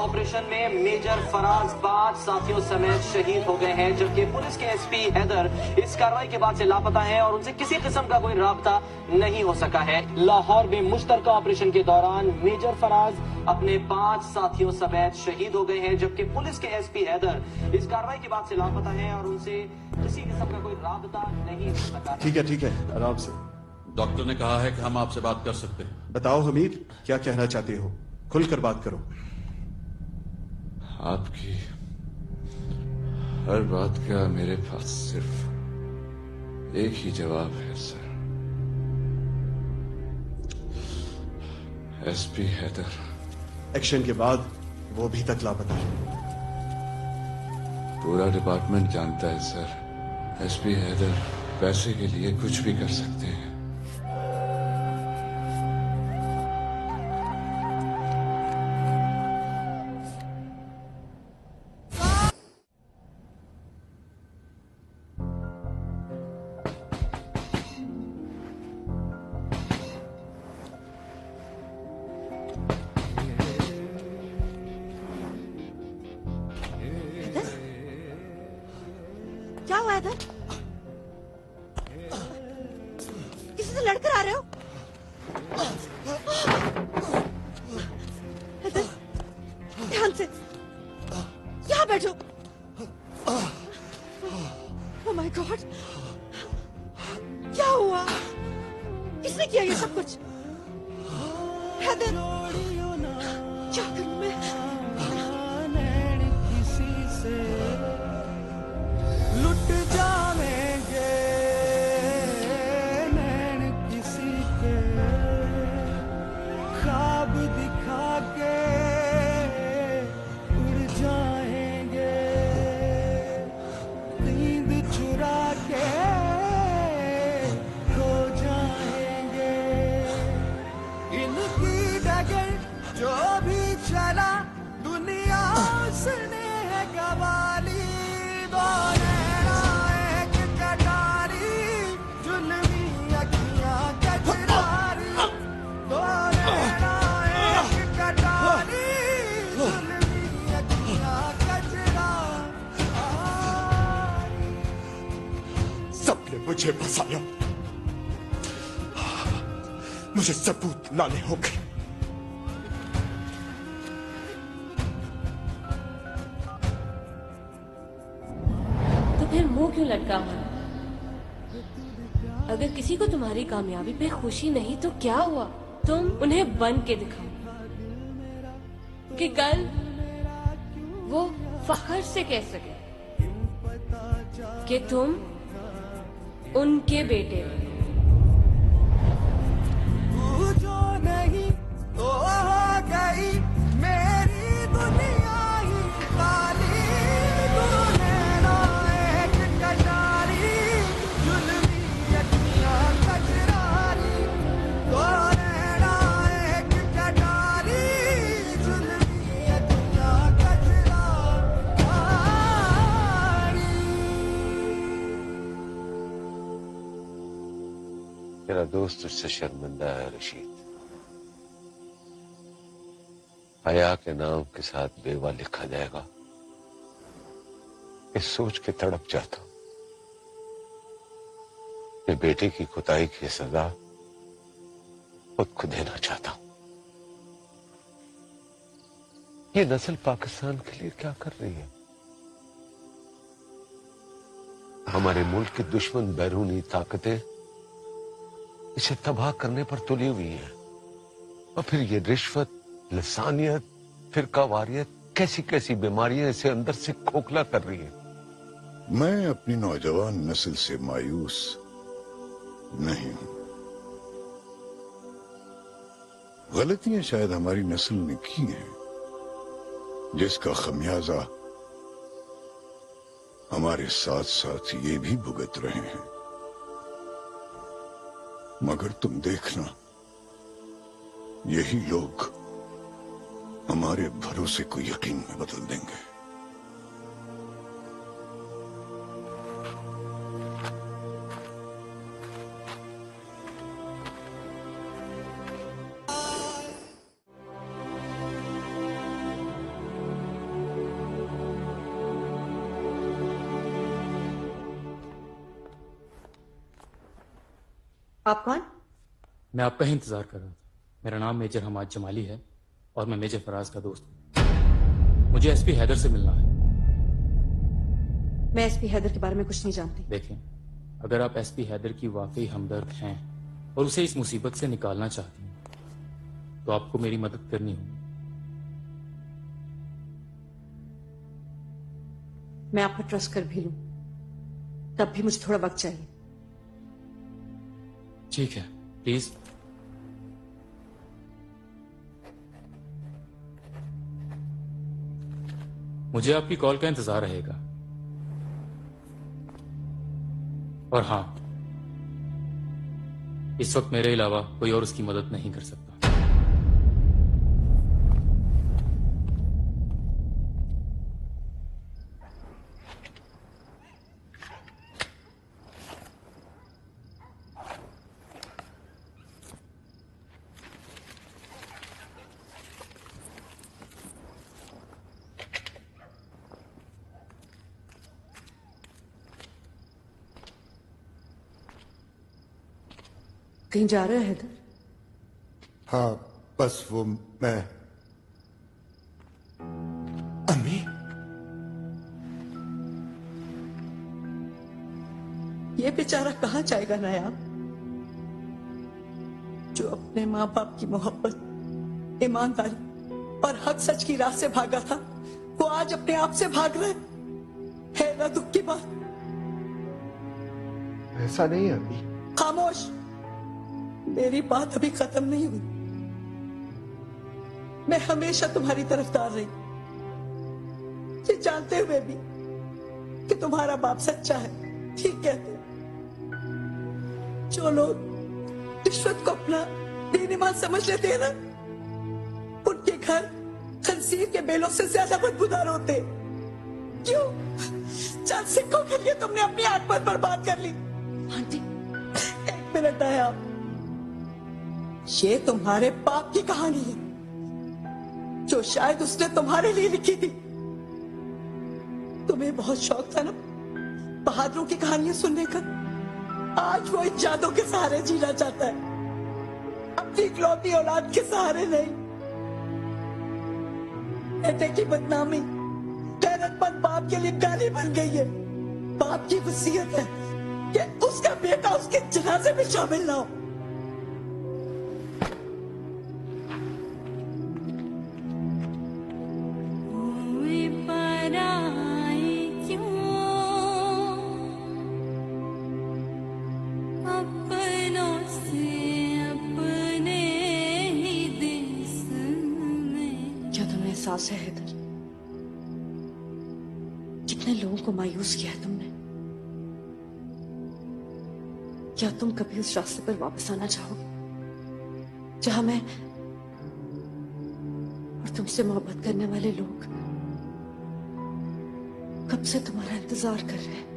ऑपरेशन में मेजर फराज 5 साथियों समेत शहीद हो गए हैं, जबकि पुलिस के एसपी हैदर इस कार्रवाई के बाद से लापता हैं और उनसे किसी किस्म का कोई राब्ता नहीं हो सका है। लाहौर में मुश्तरका ऑपरेशन के दौरान मेजर फराज अपने 5 साथियों समेत शहीद हो गए हैं, जबकि पुलिस के एसपी हैदर इस कार्रवाई के बाद से लापता हैं और उनसे किसी किस्म का कोई राब्ता नहीं हो सका। ठीक है, आराम से। डॉक्टर ने कहा है कि हम आपसे बात कर सकते हैं। बताओ हमीद, क्या कहना चाहते हो? खुलकर बात करो। आपकी हर बात का मेरे पास सिर्फ एक ही जवाब है सर। एसपी हैदर एक्शन के बाद वो भी तक लापता है। पूरा डिपार्टमेंट जानता है सर, एसपी हैदर पैसे के लिए कुछ भी कर सकते हैं। क्या हुआ इधर? किसी से लड़कर आ रहे हो? इधर, ध्यान से, यहाँ बैठो। ओह माय गॉड, क्या हुआ? किसने किया ये सब कुछ? हैदर, क्या करूं मैं? लुट जाएंगे नैन किसी के, ख्वाब दिखा के उड़ जाएंगे, नींद चुरा के खो जाएंगे। इनकी डगर जो भी चला, दुनिया उसने है गवाली। सबने मुझे फंसाया, मुझे सबूत लाने होंगे। तो फिर मुंह क्यों लटका हुआ? अगर किसी को तुम्हारी कामयाबी पे खुशी नहीं तो क्या हुआ? तुम उन्हें बन के दिखाओ कि कल वो फख्र से कह सके कि तुम उनके बेटे हो। जो नहीं तो हो गई मेरी दुनिया ही काली। दुनिया एक कटारी, जुल्मी अखियां कजरारी। दुनिया एक कटारी, जुल्मी अखियां कजरारी। मेरा दोस्त उससे शर्मिंदा है रशीद। हया के नाम के साथ बेवा लिखा जाएगा, इस सोच के तड़प जाता हूं। मैं बेटे की कुताई की सजा खुद को देना चाहता हूं। ये नस्ल पाकिस्तान के लिए क्या कर रही है? हमारे मुल्क के दुश्मन बैरूनी ताकतें इसे तबाह करने पर तुली हुई है, और फिर ये रिश्वत, लसानियत, फिरकावारियत, कैसी कैसी बीमारियां इसे अंदर से खोखला कर रही है। मैं अपनी नौजवान नस्ल से मायूस नहीं हूं। गलतियां शायद हमारी नस्ल ने की हैं, जिसका खमियाजा हमारे साथ साथ ये भी भुगत रहे हैं। मगर तुम देखना, यही लोग हमारे भरोसे को यकीन में बदल देंगे। आप कौन? मैं आपका ही इंतजार कर रहा था। मेरा नाम मेजर हमाद जमाली है और मैं मेजर फराज का दोस्त हूँ। मुझे एसपी हैदर से मिलना है। मैं एसपी हैदर के बारे में कुछ नहीं जानती। देखें, अगर आप एसपी हैदर की वाकई हमदर्द हैं और उसे इस मुसीबत से निकालना चाहते हैं तो आपको मेरी मदद करनी होगी। मैं आप पर ट्रस्ट कर भी लूं, तब भी मुझे थोड़ा वक्त चाहिए। ठीक है, प्लीज। मुझे आपकी कॉल का इंतजार रहेगा। और हाँ, इस वक्त मेरे अलावा कोई और उसकी मदद नहीं कर सकता। कहीं जा रहे हो हैदर? हाँ, बस वो मैं। अम्मी, ये बेचारा कहाँ जाएगा नायाब, जो अपने माँ बाप की मोहब्बत, ईमानदारी और हक सच की राह से भागा था, वो आज अपने आप से भाग रहे है ना दुख की बात। ऐसा नहीं है अम्मी। खामोश, मेरी बात अभी खत्म नहीं हुई। मैं हमेशा तुम्हारी तरफदार रही, ये जानते हुए भी कि तुम्हारा बाप सच्चा है। ठीक कहते, जो लोग रिश्वत को अपना दीन ईमान समझ लेते हैं ना, उनके घर खंसीर के बेलों से ज्यादा बदबूदार होते। क्यों? चंद सिक्कों के लिए तुमने अपनी आंख पर बर्बाद कर ली। आंटी, एक मिनट आया। ये तुम्हारे बाप की कहानी है, जो शायद उसने तुम्हारे लिए लिखी थी। तुम्हें बहुत शौक था ना बहादुरों की कहानियां सुनने का। आज वो इन यादों के सहारे जीना चाहता है, अपनी इकलौती औलाद के सहारे नहीं। बेटे की बदनामी गैरतमंद बाप के लिए गाली बन गई है। बाप की वसीयत है कि उसका बेटा उसके जनाजे में शामिल ना हो। एहसास है हैदर, कितने लोगों को मायूस किया है तुमने। क्या तुम कभी उस रास्ते पर वापस आना चाहोगे जहां मैं और तुमसे मोहब्बत करने वाले लोग कब से तुम्हारा इंतजार कर रहे हैं?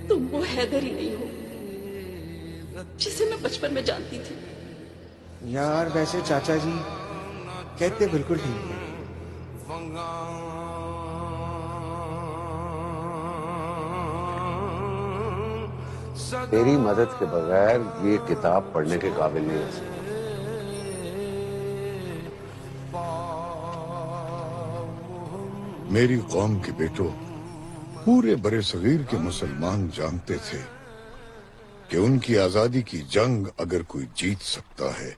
तुम वो हैदर ही नहीं हो जिसे मैं बचपन में जानती थी। यार वैसे चाचा जी कहते बिल्कुल ठीक है। तेरी मदद के बगैर ये किताब पढ़ने के काबिल नहीं रह सकती। मेरी कौम के बेटों, पूरे बरे सगीर के मुसलमान जानते थे कि उनकी आजादी की जंग अगर कोई जीत सकता है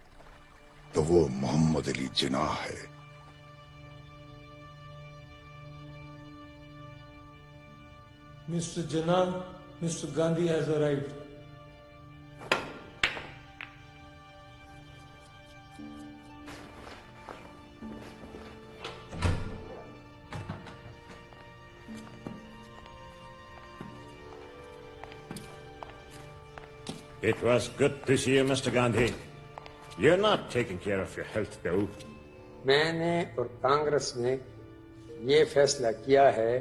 तो वो मोहम्मद अली जिन्ना है। Mr. Jinnah, Mr. Gandhi has arrived. It was good to see you, Mr. Gandhi. You're not taking care of your health, though. मैंने और कांग्रेस ने ये फैसला किया है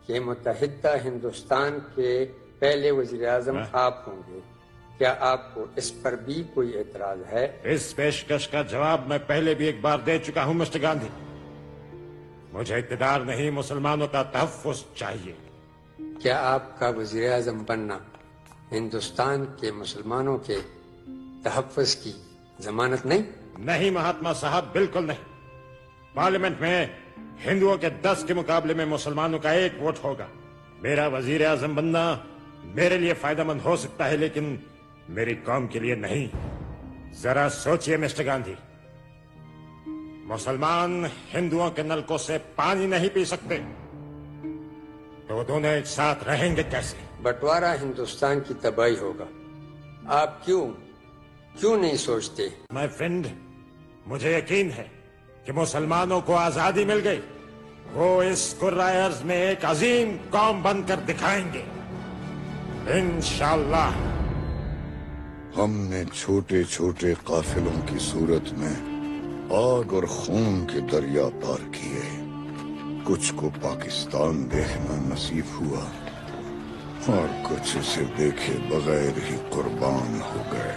कि मुत्तहिदा हिंदुस्तान के पहले वज़ीर-ए-आज़म आप होंगे। क्या आपको इस पर भी कोई एतराज है? इस पेशकश का जवाब मैं पहले भी एक बार दे चुका हूं, मिस्टर गांधी। मुझे इक़्तिदार नहीं, मुसलमानों का तहफ़्फ़ुज़ चाहिए। क्या आपका वज़ीर-ए-आज़म बनना हिंदुस्तान के मुसलमानों के तहफ़्फ़ुज़ की जमानत नहीं? नहीं महात्मा साहब, बिल्कुल नहीं। पार्लियामेंट में हिंदुओं के 10 के मुकाबले में मुसलमानों का 1 वोट होगा। मेरा वजीर आजम बनना मेरे लिए फायदेमंद हो सकता है, लेकिन मेरी कौम के लिए नहीं। जरा सोचिए मिस्टर गांधी, मुसलमान हिंदुओं के नलकों से पानी नहीं पी सकते, तो दोनों एक साथ रहेंगे कैसे? बंटवारा हिंदुस्तान की तबाही होगा। आप क्यों नहीं सोचते? माय फ्रेंड, मुझे यकीन है कि मुसलमानों को आजादी मिल गई, वो इस कुर्रायर्ज में एक अजीम कौम बनकर दिखाएंगे इंशाअल्लाह। हमने छोटे छोटे काफिलों की सूरत में आग और खून के दरिया पार किए। कुछ को पाकिस्तान देखना नसीब हुआ और कुछ इसे देखे बगैर ही कुर्बान हो गए।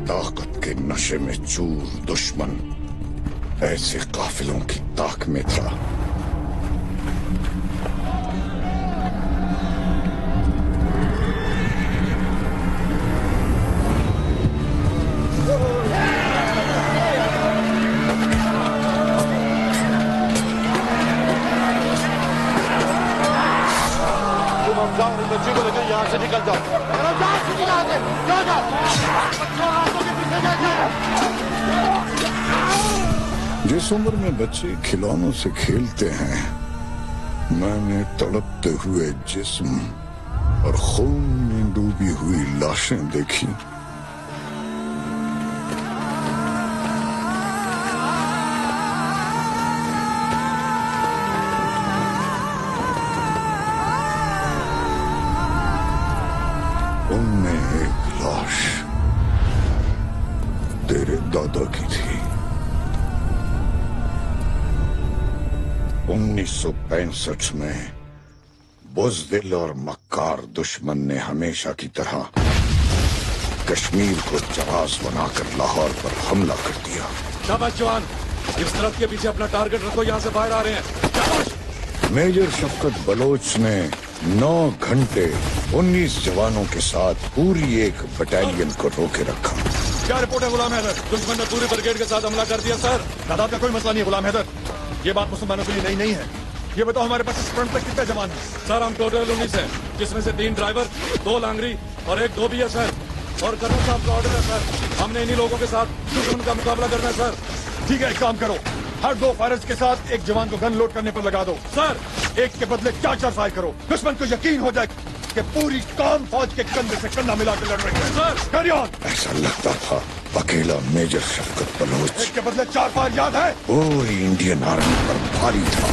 ताकत के नशे में चूर दुश्मन ऐसे काफिलों की ताक में था। यहाँ से निकल जाओ, जिस उम्र में बच्चे खिलौनों से खेलते हैं, मैंने तड़पते हुए जिस्म और खून में डूबी हुई लाशें देखी। उनमें एक लाश तेरे दादा की थी। 1965 में बुज़दिल और मक्कार दुश्मन ने हमेशा की तरह कश्मीर को जहाज बनाकर लाहौर पर हमला कर दिया। शाबाश जवान, इस तरफ के पीछे अपना टारगेट रखो, यहाँ से बाहर आ रहे हैं। मेजर शफकत बलोच ने 9 घंटे 19 जवानों के साथ पूरी एक बटालियन को रोके रखा। क्या रिपोर्ट है गुलाम हैदर? दुश्मन ने पूरी ब्रिगेड के साथ हमला कर दिया सर। तादाद का कोई मसला नहीं है गुलाम हैदर, ये बात मुसलमानों के लिए नई नहीं है। ये बताओ हमारे पास इस फ्रंट पे कितने जवान हैं? सर हम टोटल 19 हैं, जिसमें से 3 ड्राइवर, 2 लांगरी और 1 धोबी है सर। और कर्नल साहब का ऑर्डर है सर, हमने इन्हीं लोगों के साथ दुश्मन का मुकाबला करना है सर। ठीक है, एक काम करो, हर 2 फायर्स के साथ एक जवान को गन लोड करने पर लगा दो सर। एक के बदले 4-4 फायर करो। दुश्मन को यकीन हो जाए कि पूरी कौम फौज के कंधे से कंधा मिलाकर लड़ रही है सर। Carry on. ऐसा लगता था अकेला मेजर शफकत बलोच एक के बदले 4 फायर याद है? पूरी इंडियन आर्मी पर भारी था।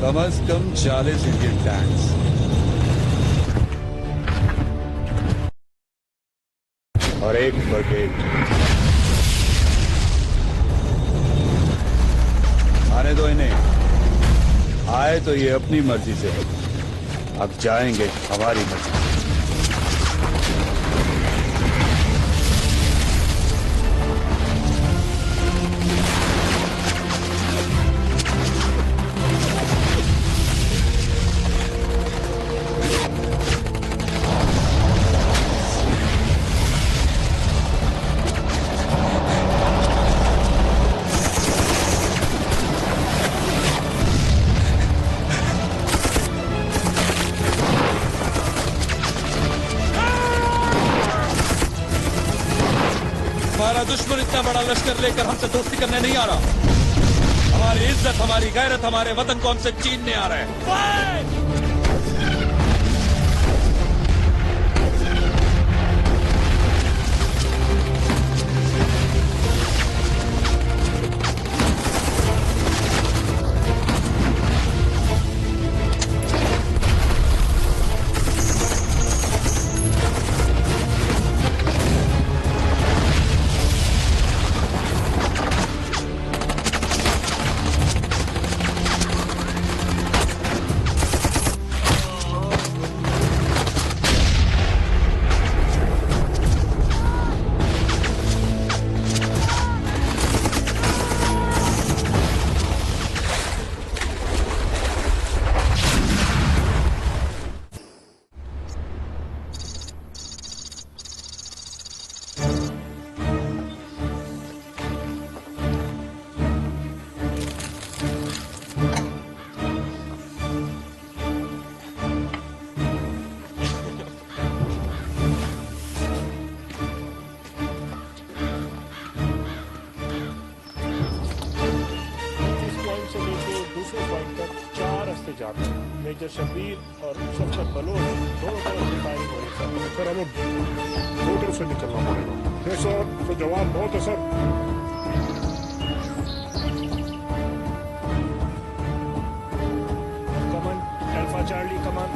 कम अज कम 40 इंडियन टैंक्स, और 1 ब्रिगेड। आने दो इन्हें, आए तो ये अपनी मर्जी से, अब जाएंगे हमारी मर्जी। तुम्हारा दुश्मन इतना बड़ा लश्कर लेकर हमसे दोस्ती करने नहीं आ रहा। हमारी इज्जत, हमारी गैरत, हमारे वतन को हमसे छीनने आ रहा है। मेजर शब्बीर और शफकत बलोच दोनों तरफ से फायरिंग हो रही है सर। हमें दो तरफ से निकलना पड़ेगा सर। तो जवाब बहुत है sir. Come on alpha Charlie come on.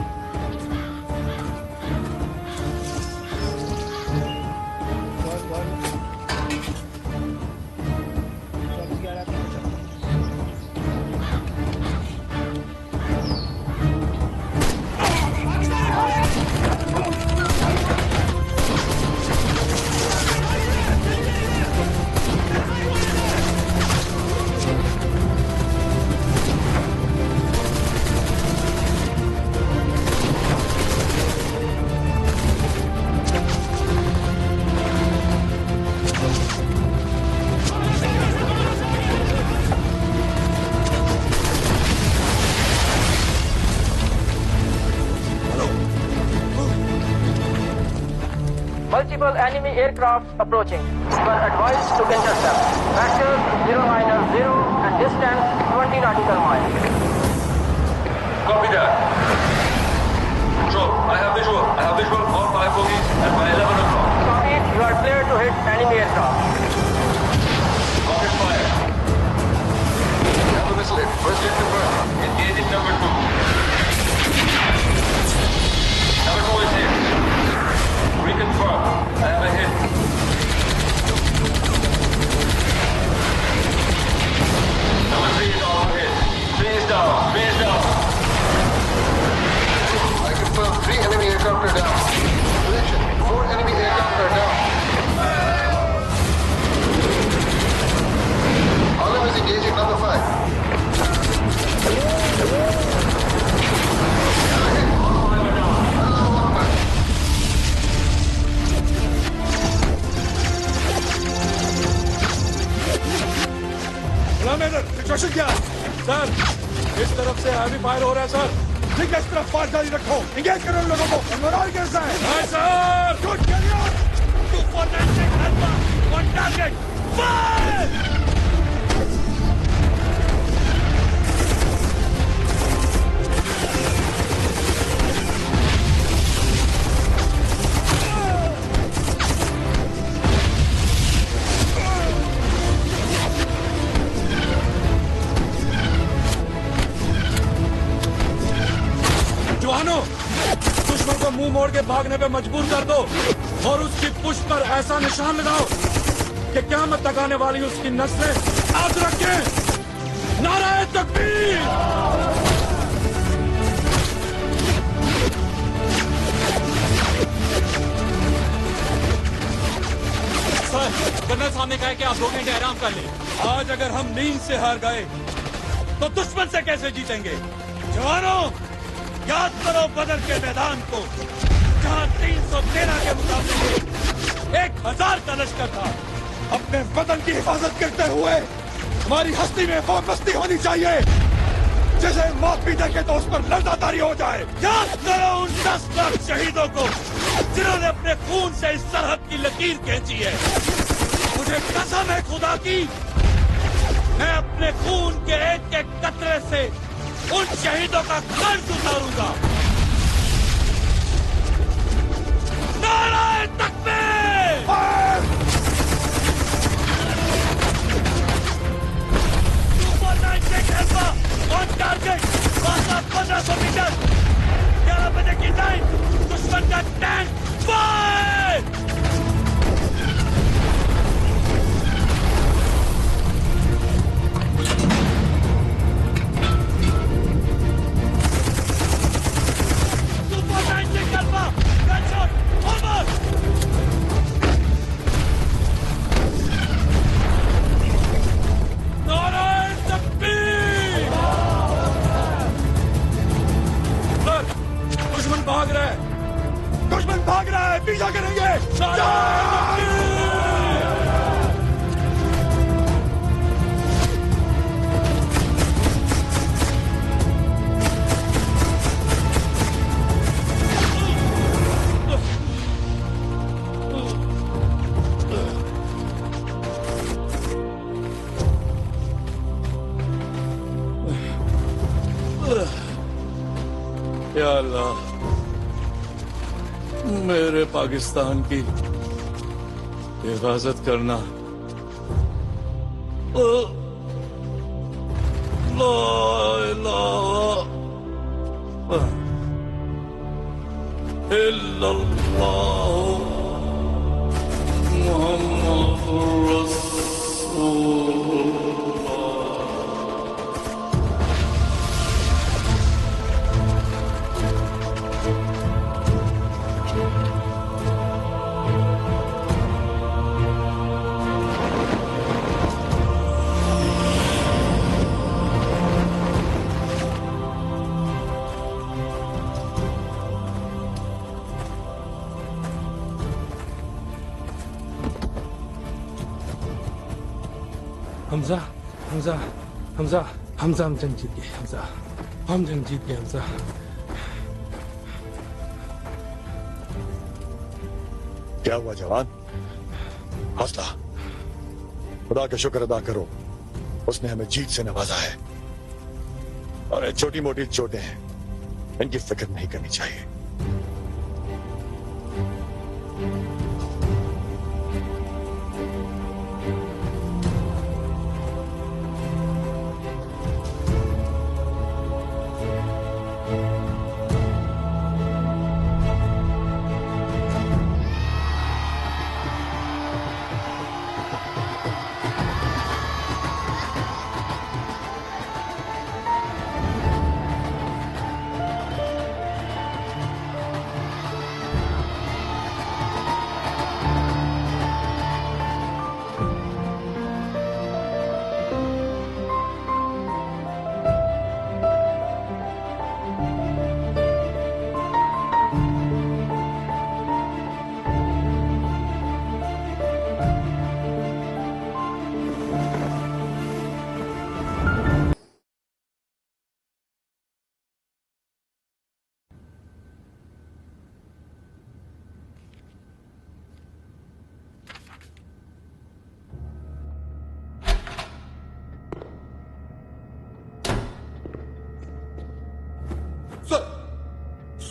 Multiple enemy aircraft approaching. You are advised to intercept. Vector 090 and distance 20 nautical miles. Copy that. Control, I have visual. I have visual on my bogies and by 11 o'clock. Copy. You are clear to hit enemy aircraft. Rocket fire. I have a missile hit. First hit confirmed. Engaging number 2. Number 2 is hit. Reconfirm. I have a hit. Number 3 is also hit. 3 is down. 3 is down. I confirm 3 enemy aircraft are down. Position. 4 enemy aircraft are down. Olive is engaging number 5. Situation क्या है sir? इस तरफ से heavy fire हो रहा है sir. ठीक है, इस तरफ फायर जारी रखो। इंगेज करो इन लोगों को। मोराल कैसा है? Hi sir, good carry on. 249 alpha on target. Fire! दुश्मन को मुंह मोड़ के भागने पे मजबूर कर दो और उसकी पुष्ट पर ऐसा निशान लगाओ कि क़यामत तक आने वाली उसकी नस्लें याद रखें। नारे तकबीर! सर, कर्नल साहब ने कहा कि आप 2 घंटे आराम कर लें। आज अगर हम नींद से हार गए तो दुश्मन से कैसे जीतेंगे? जवानों, याद करो बदर के मैदान को, जहां 313 के मुकाबले 1000 का लश्कर था। अपने वतन की हिफाजत करते हुए हमारी हस्ती में वो मस्ती होनी चाहिए जैसे मौत भी देखे तो उस पर लड़ातारी हो जाए। याद करो उन 10 लाख शहीदों को जिन्होंने अपने खून से इस सरहद की लकीर खींची है। मुझे कसम है खुदा की, मैं अपने खून के एक एक कतरे से उन शहीदों का कर्ज उतारूंगा। नाराए तकबीर! सुपर 96 अल्फा ऑन टारगेट, फासला 1500 मीटर, 11 बजे की टाइम, दुश्मन का टैंक फायर! भाग रहा है, दुश्मन भाग रहा है, पीछा करेंगे। या अल्लाह, मेरे पाकिस्तान की हिफाजत करना। ला इलाहा इल्लल्लाह मुहम्मदुर रसूलुल्लाह। हमजा हमजा हमजा हमजा, हम जंग जीत गए हमजा, हम जंग जीत गए हमजा। क्या हुआ जवान? हौसला, खुदा का शुक्र अदा करो, उसने हमें जीत से नवाजा है। और ये छोटी मोटी चोटें हैं, इनकी फिक्र नहीं करनी चाहिए।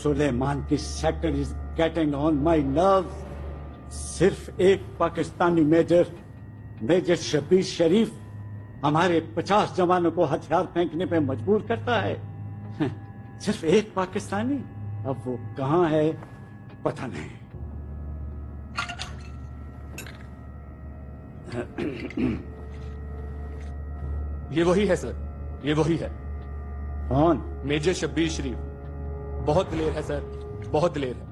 सुलेमान की sector is getting on my nerve. सिर्फ एक पाकिस्तानी मेजर शबीर शरीफ हमारे 50 जवानों को हथियार फेंकने पे मजबूर करता है। सिर्फ एक पाकिस्तानी, अब वो कहाँ है पता नहीं। ये वही है सर, ये वही है। कौन? मेजर शब्बीर शरीफ। बहुत दिलेर है सर, बहुत दिलेर है।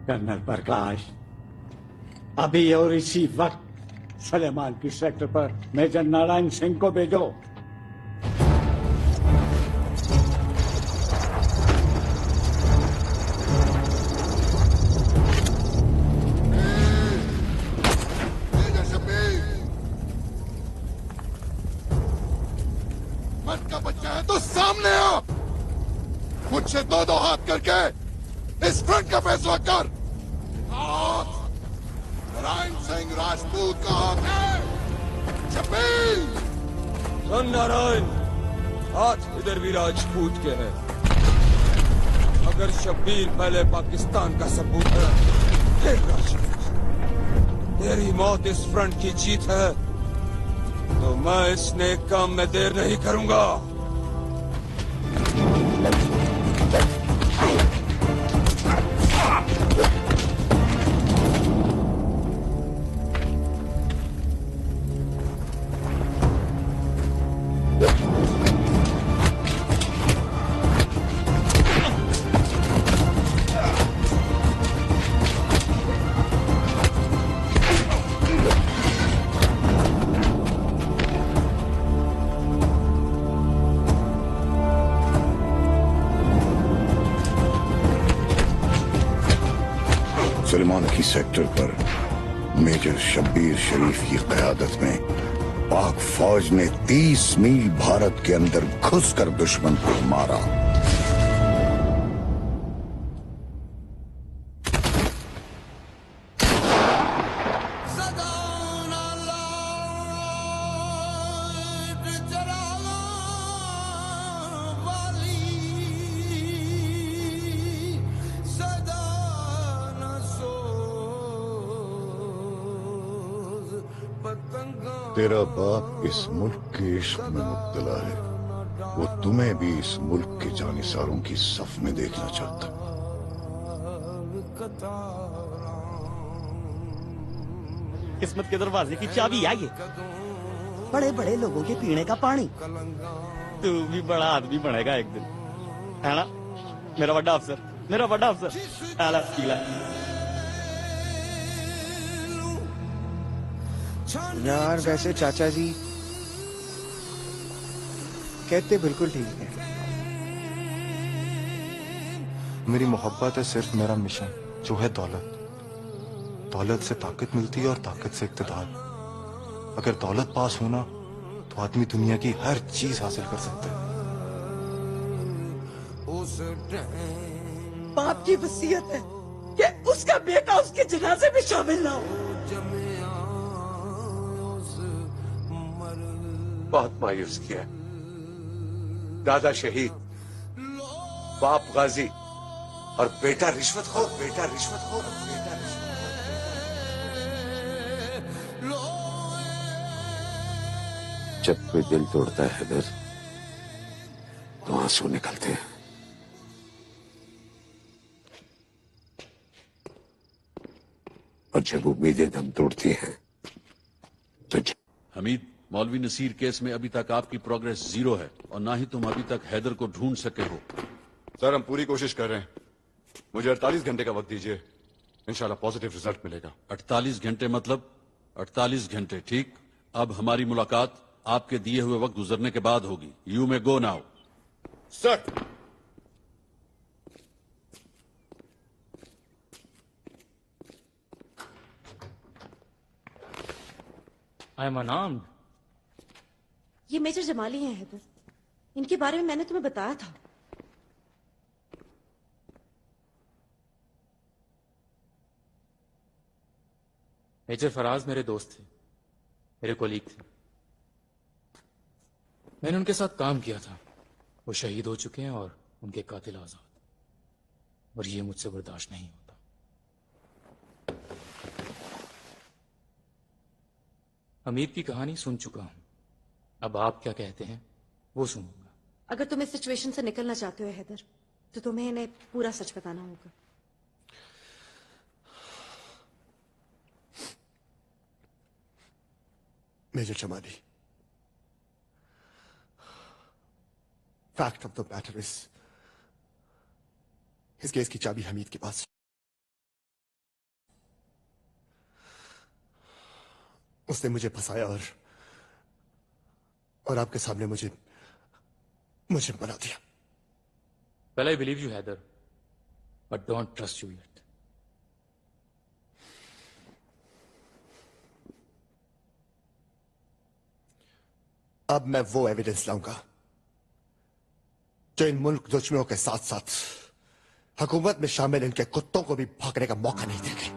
कर्नल प्रकाश, अभी और इसी वक्त सलेमान की सेक्टर पर मेजर नारायण सिंह को भेजो। मर्द का बच्चा है तो सामने आ, मुझसे दो हाथ करके इस फ्रंट का फैसला कर। नारायण सिंह राजपूत का हाथ है। सन नारायण, हाथ इधर भी राजपूत के हैं। अगर शब्बीर पहले पाकिस्तान का सबूत है, फिर राजपूत। तेरी मौत इस फ्रंट की जीत है, तो मैं इस नेक काम में देर नहीं करूंगा। सलमान की सेक्टर पर मेजर शब्बीर शरीफ की क़यादत में पाक फौज ने 30 मील भारत के अंदर घुसकर दुश्मन को मारा। तेरा बाप इस मुल्क के इश्क में मुब्तला है। वो तुम्हें भी इस मुल्क के जानिसारों की सफ में देखना चाहता। किस्मत के दरवाजे की चाबी आई है, बड़े बड़े लोगों के पीने का पानी। तू भी बड़ा आदमी बनेगा एक दिन, है ना मेरा बड़ा अफसर, मेरा बड़ा अफसर। आला पीला। यार वैसे चाचा जी कहते बिल्कुल ठीक है। मेरी मोहब्बत है सिर्फ मेरा मिशन, जो है दौलत। दौलत से ताकत मिलती है और ताकत से इक्तदार। अगर दौलत पास होना तो आदमी दुनिया की हर चीज हासिल कर सकता है। बाप की वसीयत है कि उसका बेटा उसके जनाजे में शामिल ना हो। बहुत मायूस किया। दादा शहीद, बाप गाजी और बेटा रिश्वतखोर, बेटा रिश्वतखोर, बेटा रिश्वतखोर। जब कोई दिल तोड़ता है हैदर, तो आंसू निकलते हैं। और जब उम्मीदें दम तोड़ती हैं तो हमीद, मौलवी नसीर केस में अभी तक आपकी प्रोग्रेस 0 है और ना ही तुम अभी तक हैदर को ढूंढ सके हो। सर हम पूरी कोशिश कर रहे हैं। मुझे 48 घंटे का वक्त दीजिए, इंशाल्लाह पॉजिटिव रिजल्ट मिलेगा। 48 घंटे मतलब 48 घंटे, ठीक। अब हमारी मुलाकात आपके दिए हुए वक्त गुजरने के बाद होगी। You may go now. Sir I am unarmed. ये मेजर जमाली हैं हैदर, इनके बारे में मैंने तुम्हें बताया था। मेजर फराज मेरे दोस्त थे, मेरे कोलीग थे। मैंने उनके साथ काम किया था। वो शहीद हो चुके हैं और उनके कातिल आजाद, और ये मुझसे बर्दाश्त नहीं होता। हमीद की कहानी सुन चुका हूं, अब आप क्या कहते हैं वो सुनूंगा। अगर तुम इस सिचुएशन से निकलना चाहते हो हैदर, तो तुम्हें इन्हें पूरा सच बताना होगा। Major Jamali, fact of the matter is, इस केस की चाबी हमीद के पास। उसने मुझे फंसाया और आपके सामने मुझे बना दिया। Well, I believe you, Heather, but don't trust you yet. अब मैं वो एविडेंस लाऊंगा जो इन मुल्क दुश्मनों के साथ साथ हुकूमत में शामिल इनके कुत्तों को भी भागने का मौका नहीं देंगे।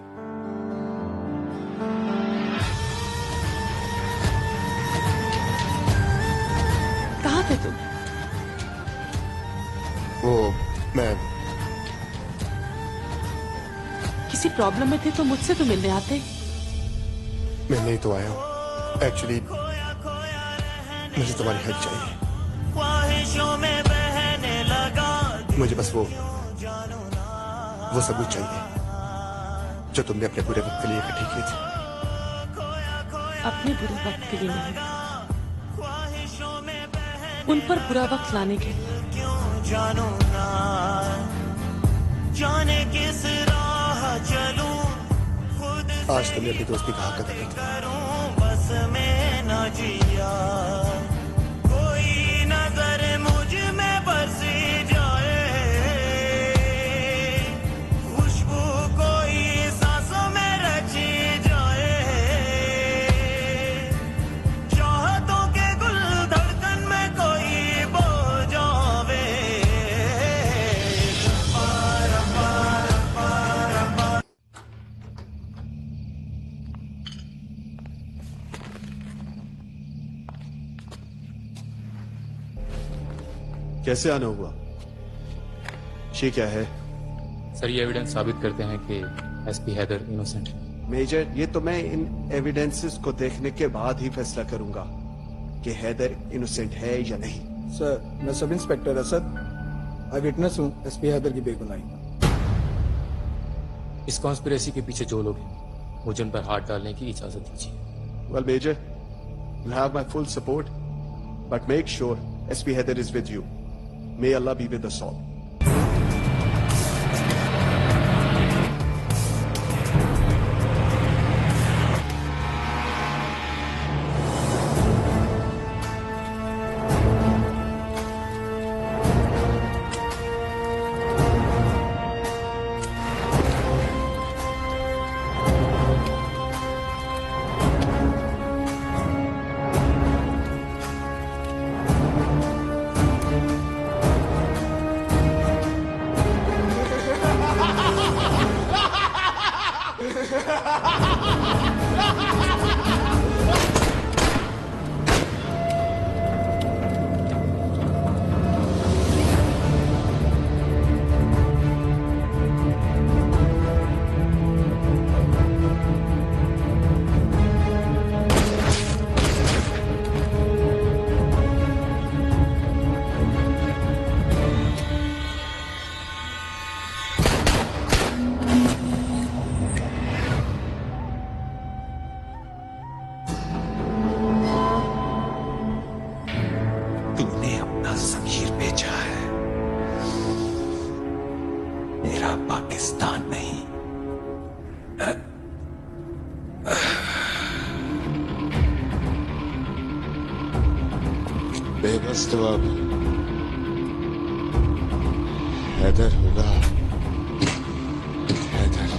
प्रॉब्लम में थे तो मुझसे तो मिलने आते। मैं नहीं तो आया हूँ। एक्चुअली मुझे तुम्हारी हेल्प चाहिए। ख्वाहिशों में बहने लगा। मुझे बस वो सबूत चाहिए जो तुमने अपने बुरे वक्त के लिए इकट्ठी की थी। अपने बुरे वक्त के लिए नहीं, उन पर बुरा वक्त लाने के लिए। क्यों जानू ना जाने किस राह चलूं, खुद आज तुमने अपनी दोस्ती का हक अदा करूं, बस में न जिया। कोई नजर मुझ में बरसी जाए, खुशबू कोई सांसों में रची जाए, चाहतों के गुल धड़कन में कोई बो जावे। कैसे आना हुआ? ये क्या है? सर ये एविडेंस साबित करते हैं कि एसपी हैदर इनोसेंट है। मेजर, ये तो मैं इन एविडेंसेस को देखने के बाद ही फैसला करूंगा कि हैदर इनोसेंट है या नहीं। सर, मैं सब इंस्पेक्टर असद आई विटनेस हूँ एसपी हैदर की बेगुनाही। इस कॉन्स्पिरेसी के पीछे जो लोग हैं मुझे उन पर हाथ डालने की इजाजत दीजिए। Well, Major, you have my full support, but make sure SP Haider is with you. May Allah be with us all. बेबस तो अब हैदर होगा। हैदर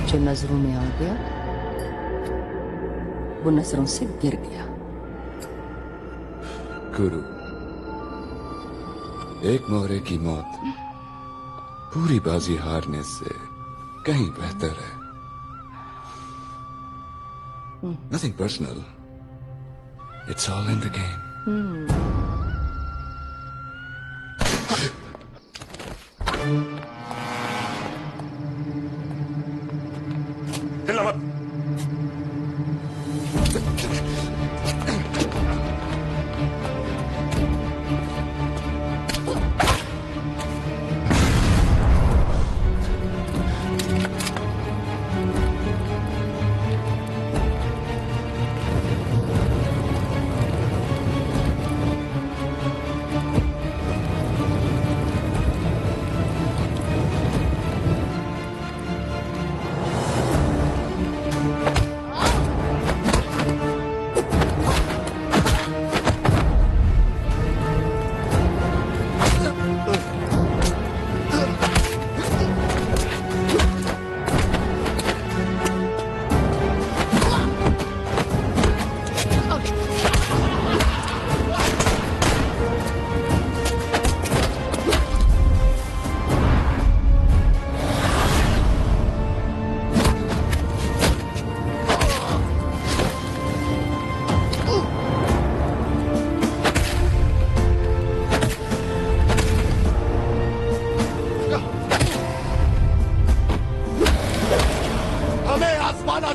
जो नजरों में आ गया वो नजरों से गिर गया। गुरु, एक मोहरे की मौत पूरी बाजी हारने से कहीं बेहतर है। Nothing personal. It's all in the game. हिलना मत।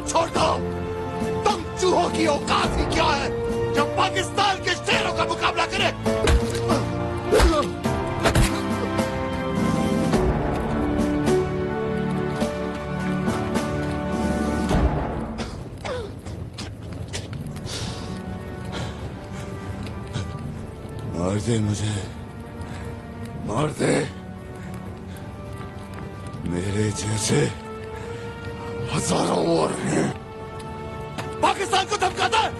छोड़ दो। तुम चूहों की औकात ही क्या है जब पाकिस्तान के शेरों का मुकाबला करे। मार दे मुझे, मार दे। मेरे जैसे हजारों और हैं। पाकिस्तान को धमकाता है।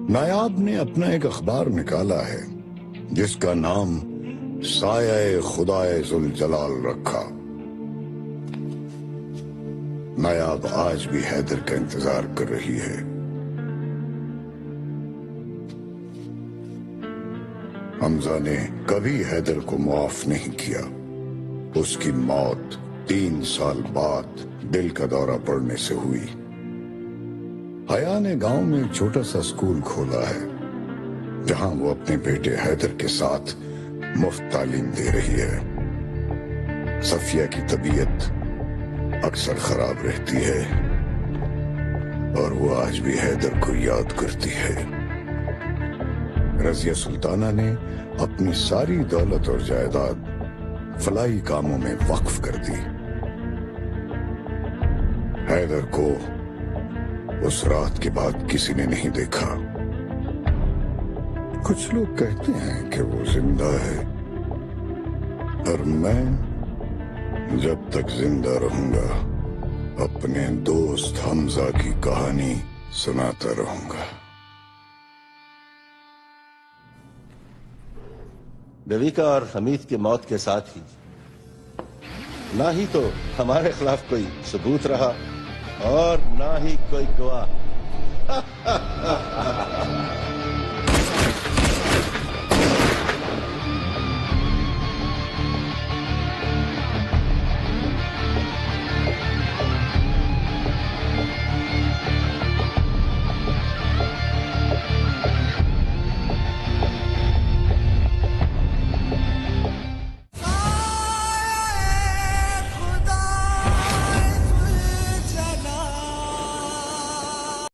नायाब ने अपना एक अखबार निकाला है जिसका नाम साया खुदाए जुल जलाल रखा। नायाब आज भी हैदर का इंतजार कर रही है। हमजा ने कभी हैदर को माफ नहीं किया। उसकी मौत 3 साल बाद दिल का दौरा पड़ने से हुई। हया ने गांव में एक छोटा सा स्कूल खोला है जहां वो अपने बेटे हैदर के साथ मुफ्त तालीम दे रही है। सफिया की तबीयत अक्सर खराब रहती है और वो आज भी हैदर को याद करती है। रजिया सुल्ताना ने अपनी सारी दौलत और जायदाद फलाही कामों में वक्फ कर दी। हैदर को उस रात के बाद किसी ने नहीं देखा। कुछ लोग कहते हैं कि वो जिंदा है और मैं जब तक जिंदा रहूंगा अपने दोस्त हमजा की कहानी सुनाता रहूंगा। देविका और हमीद की मौत के साथ ही ना ही तो हमारे खिलाफ कोई सबूत रहा और ना ही कोई गवाह।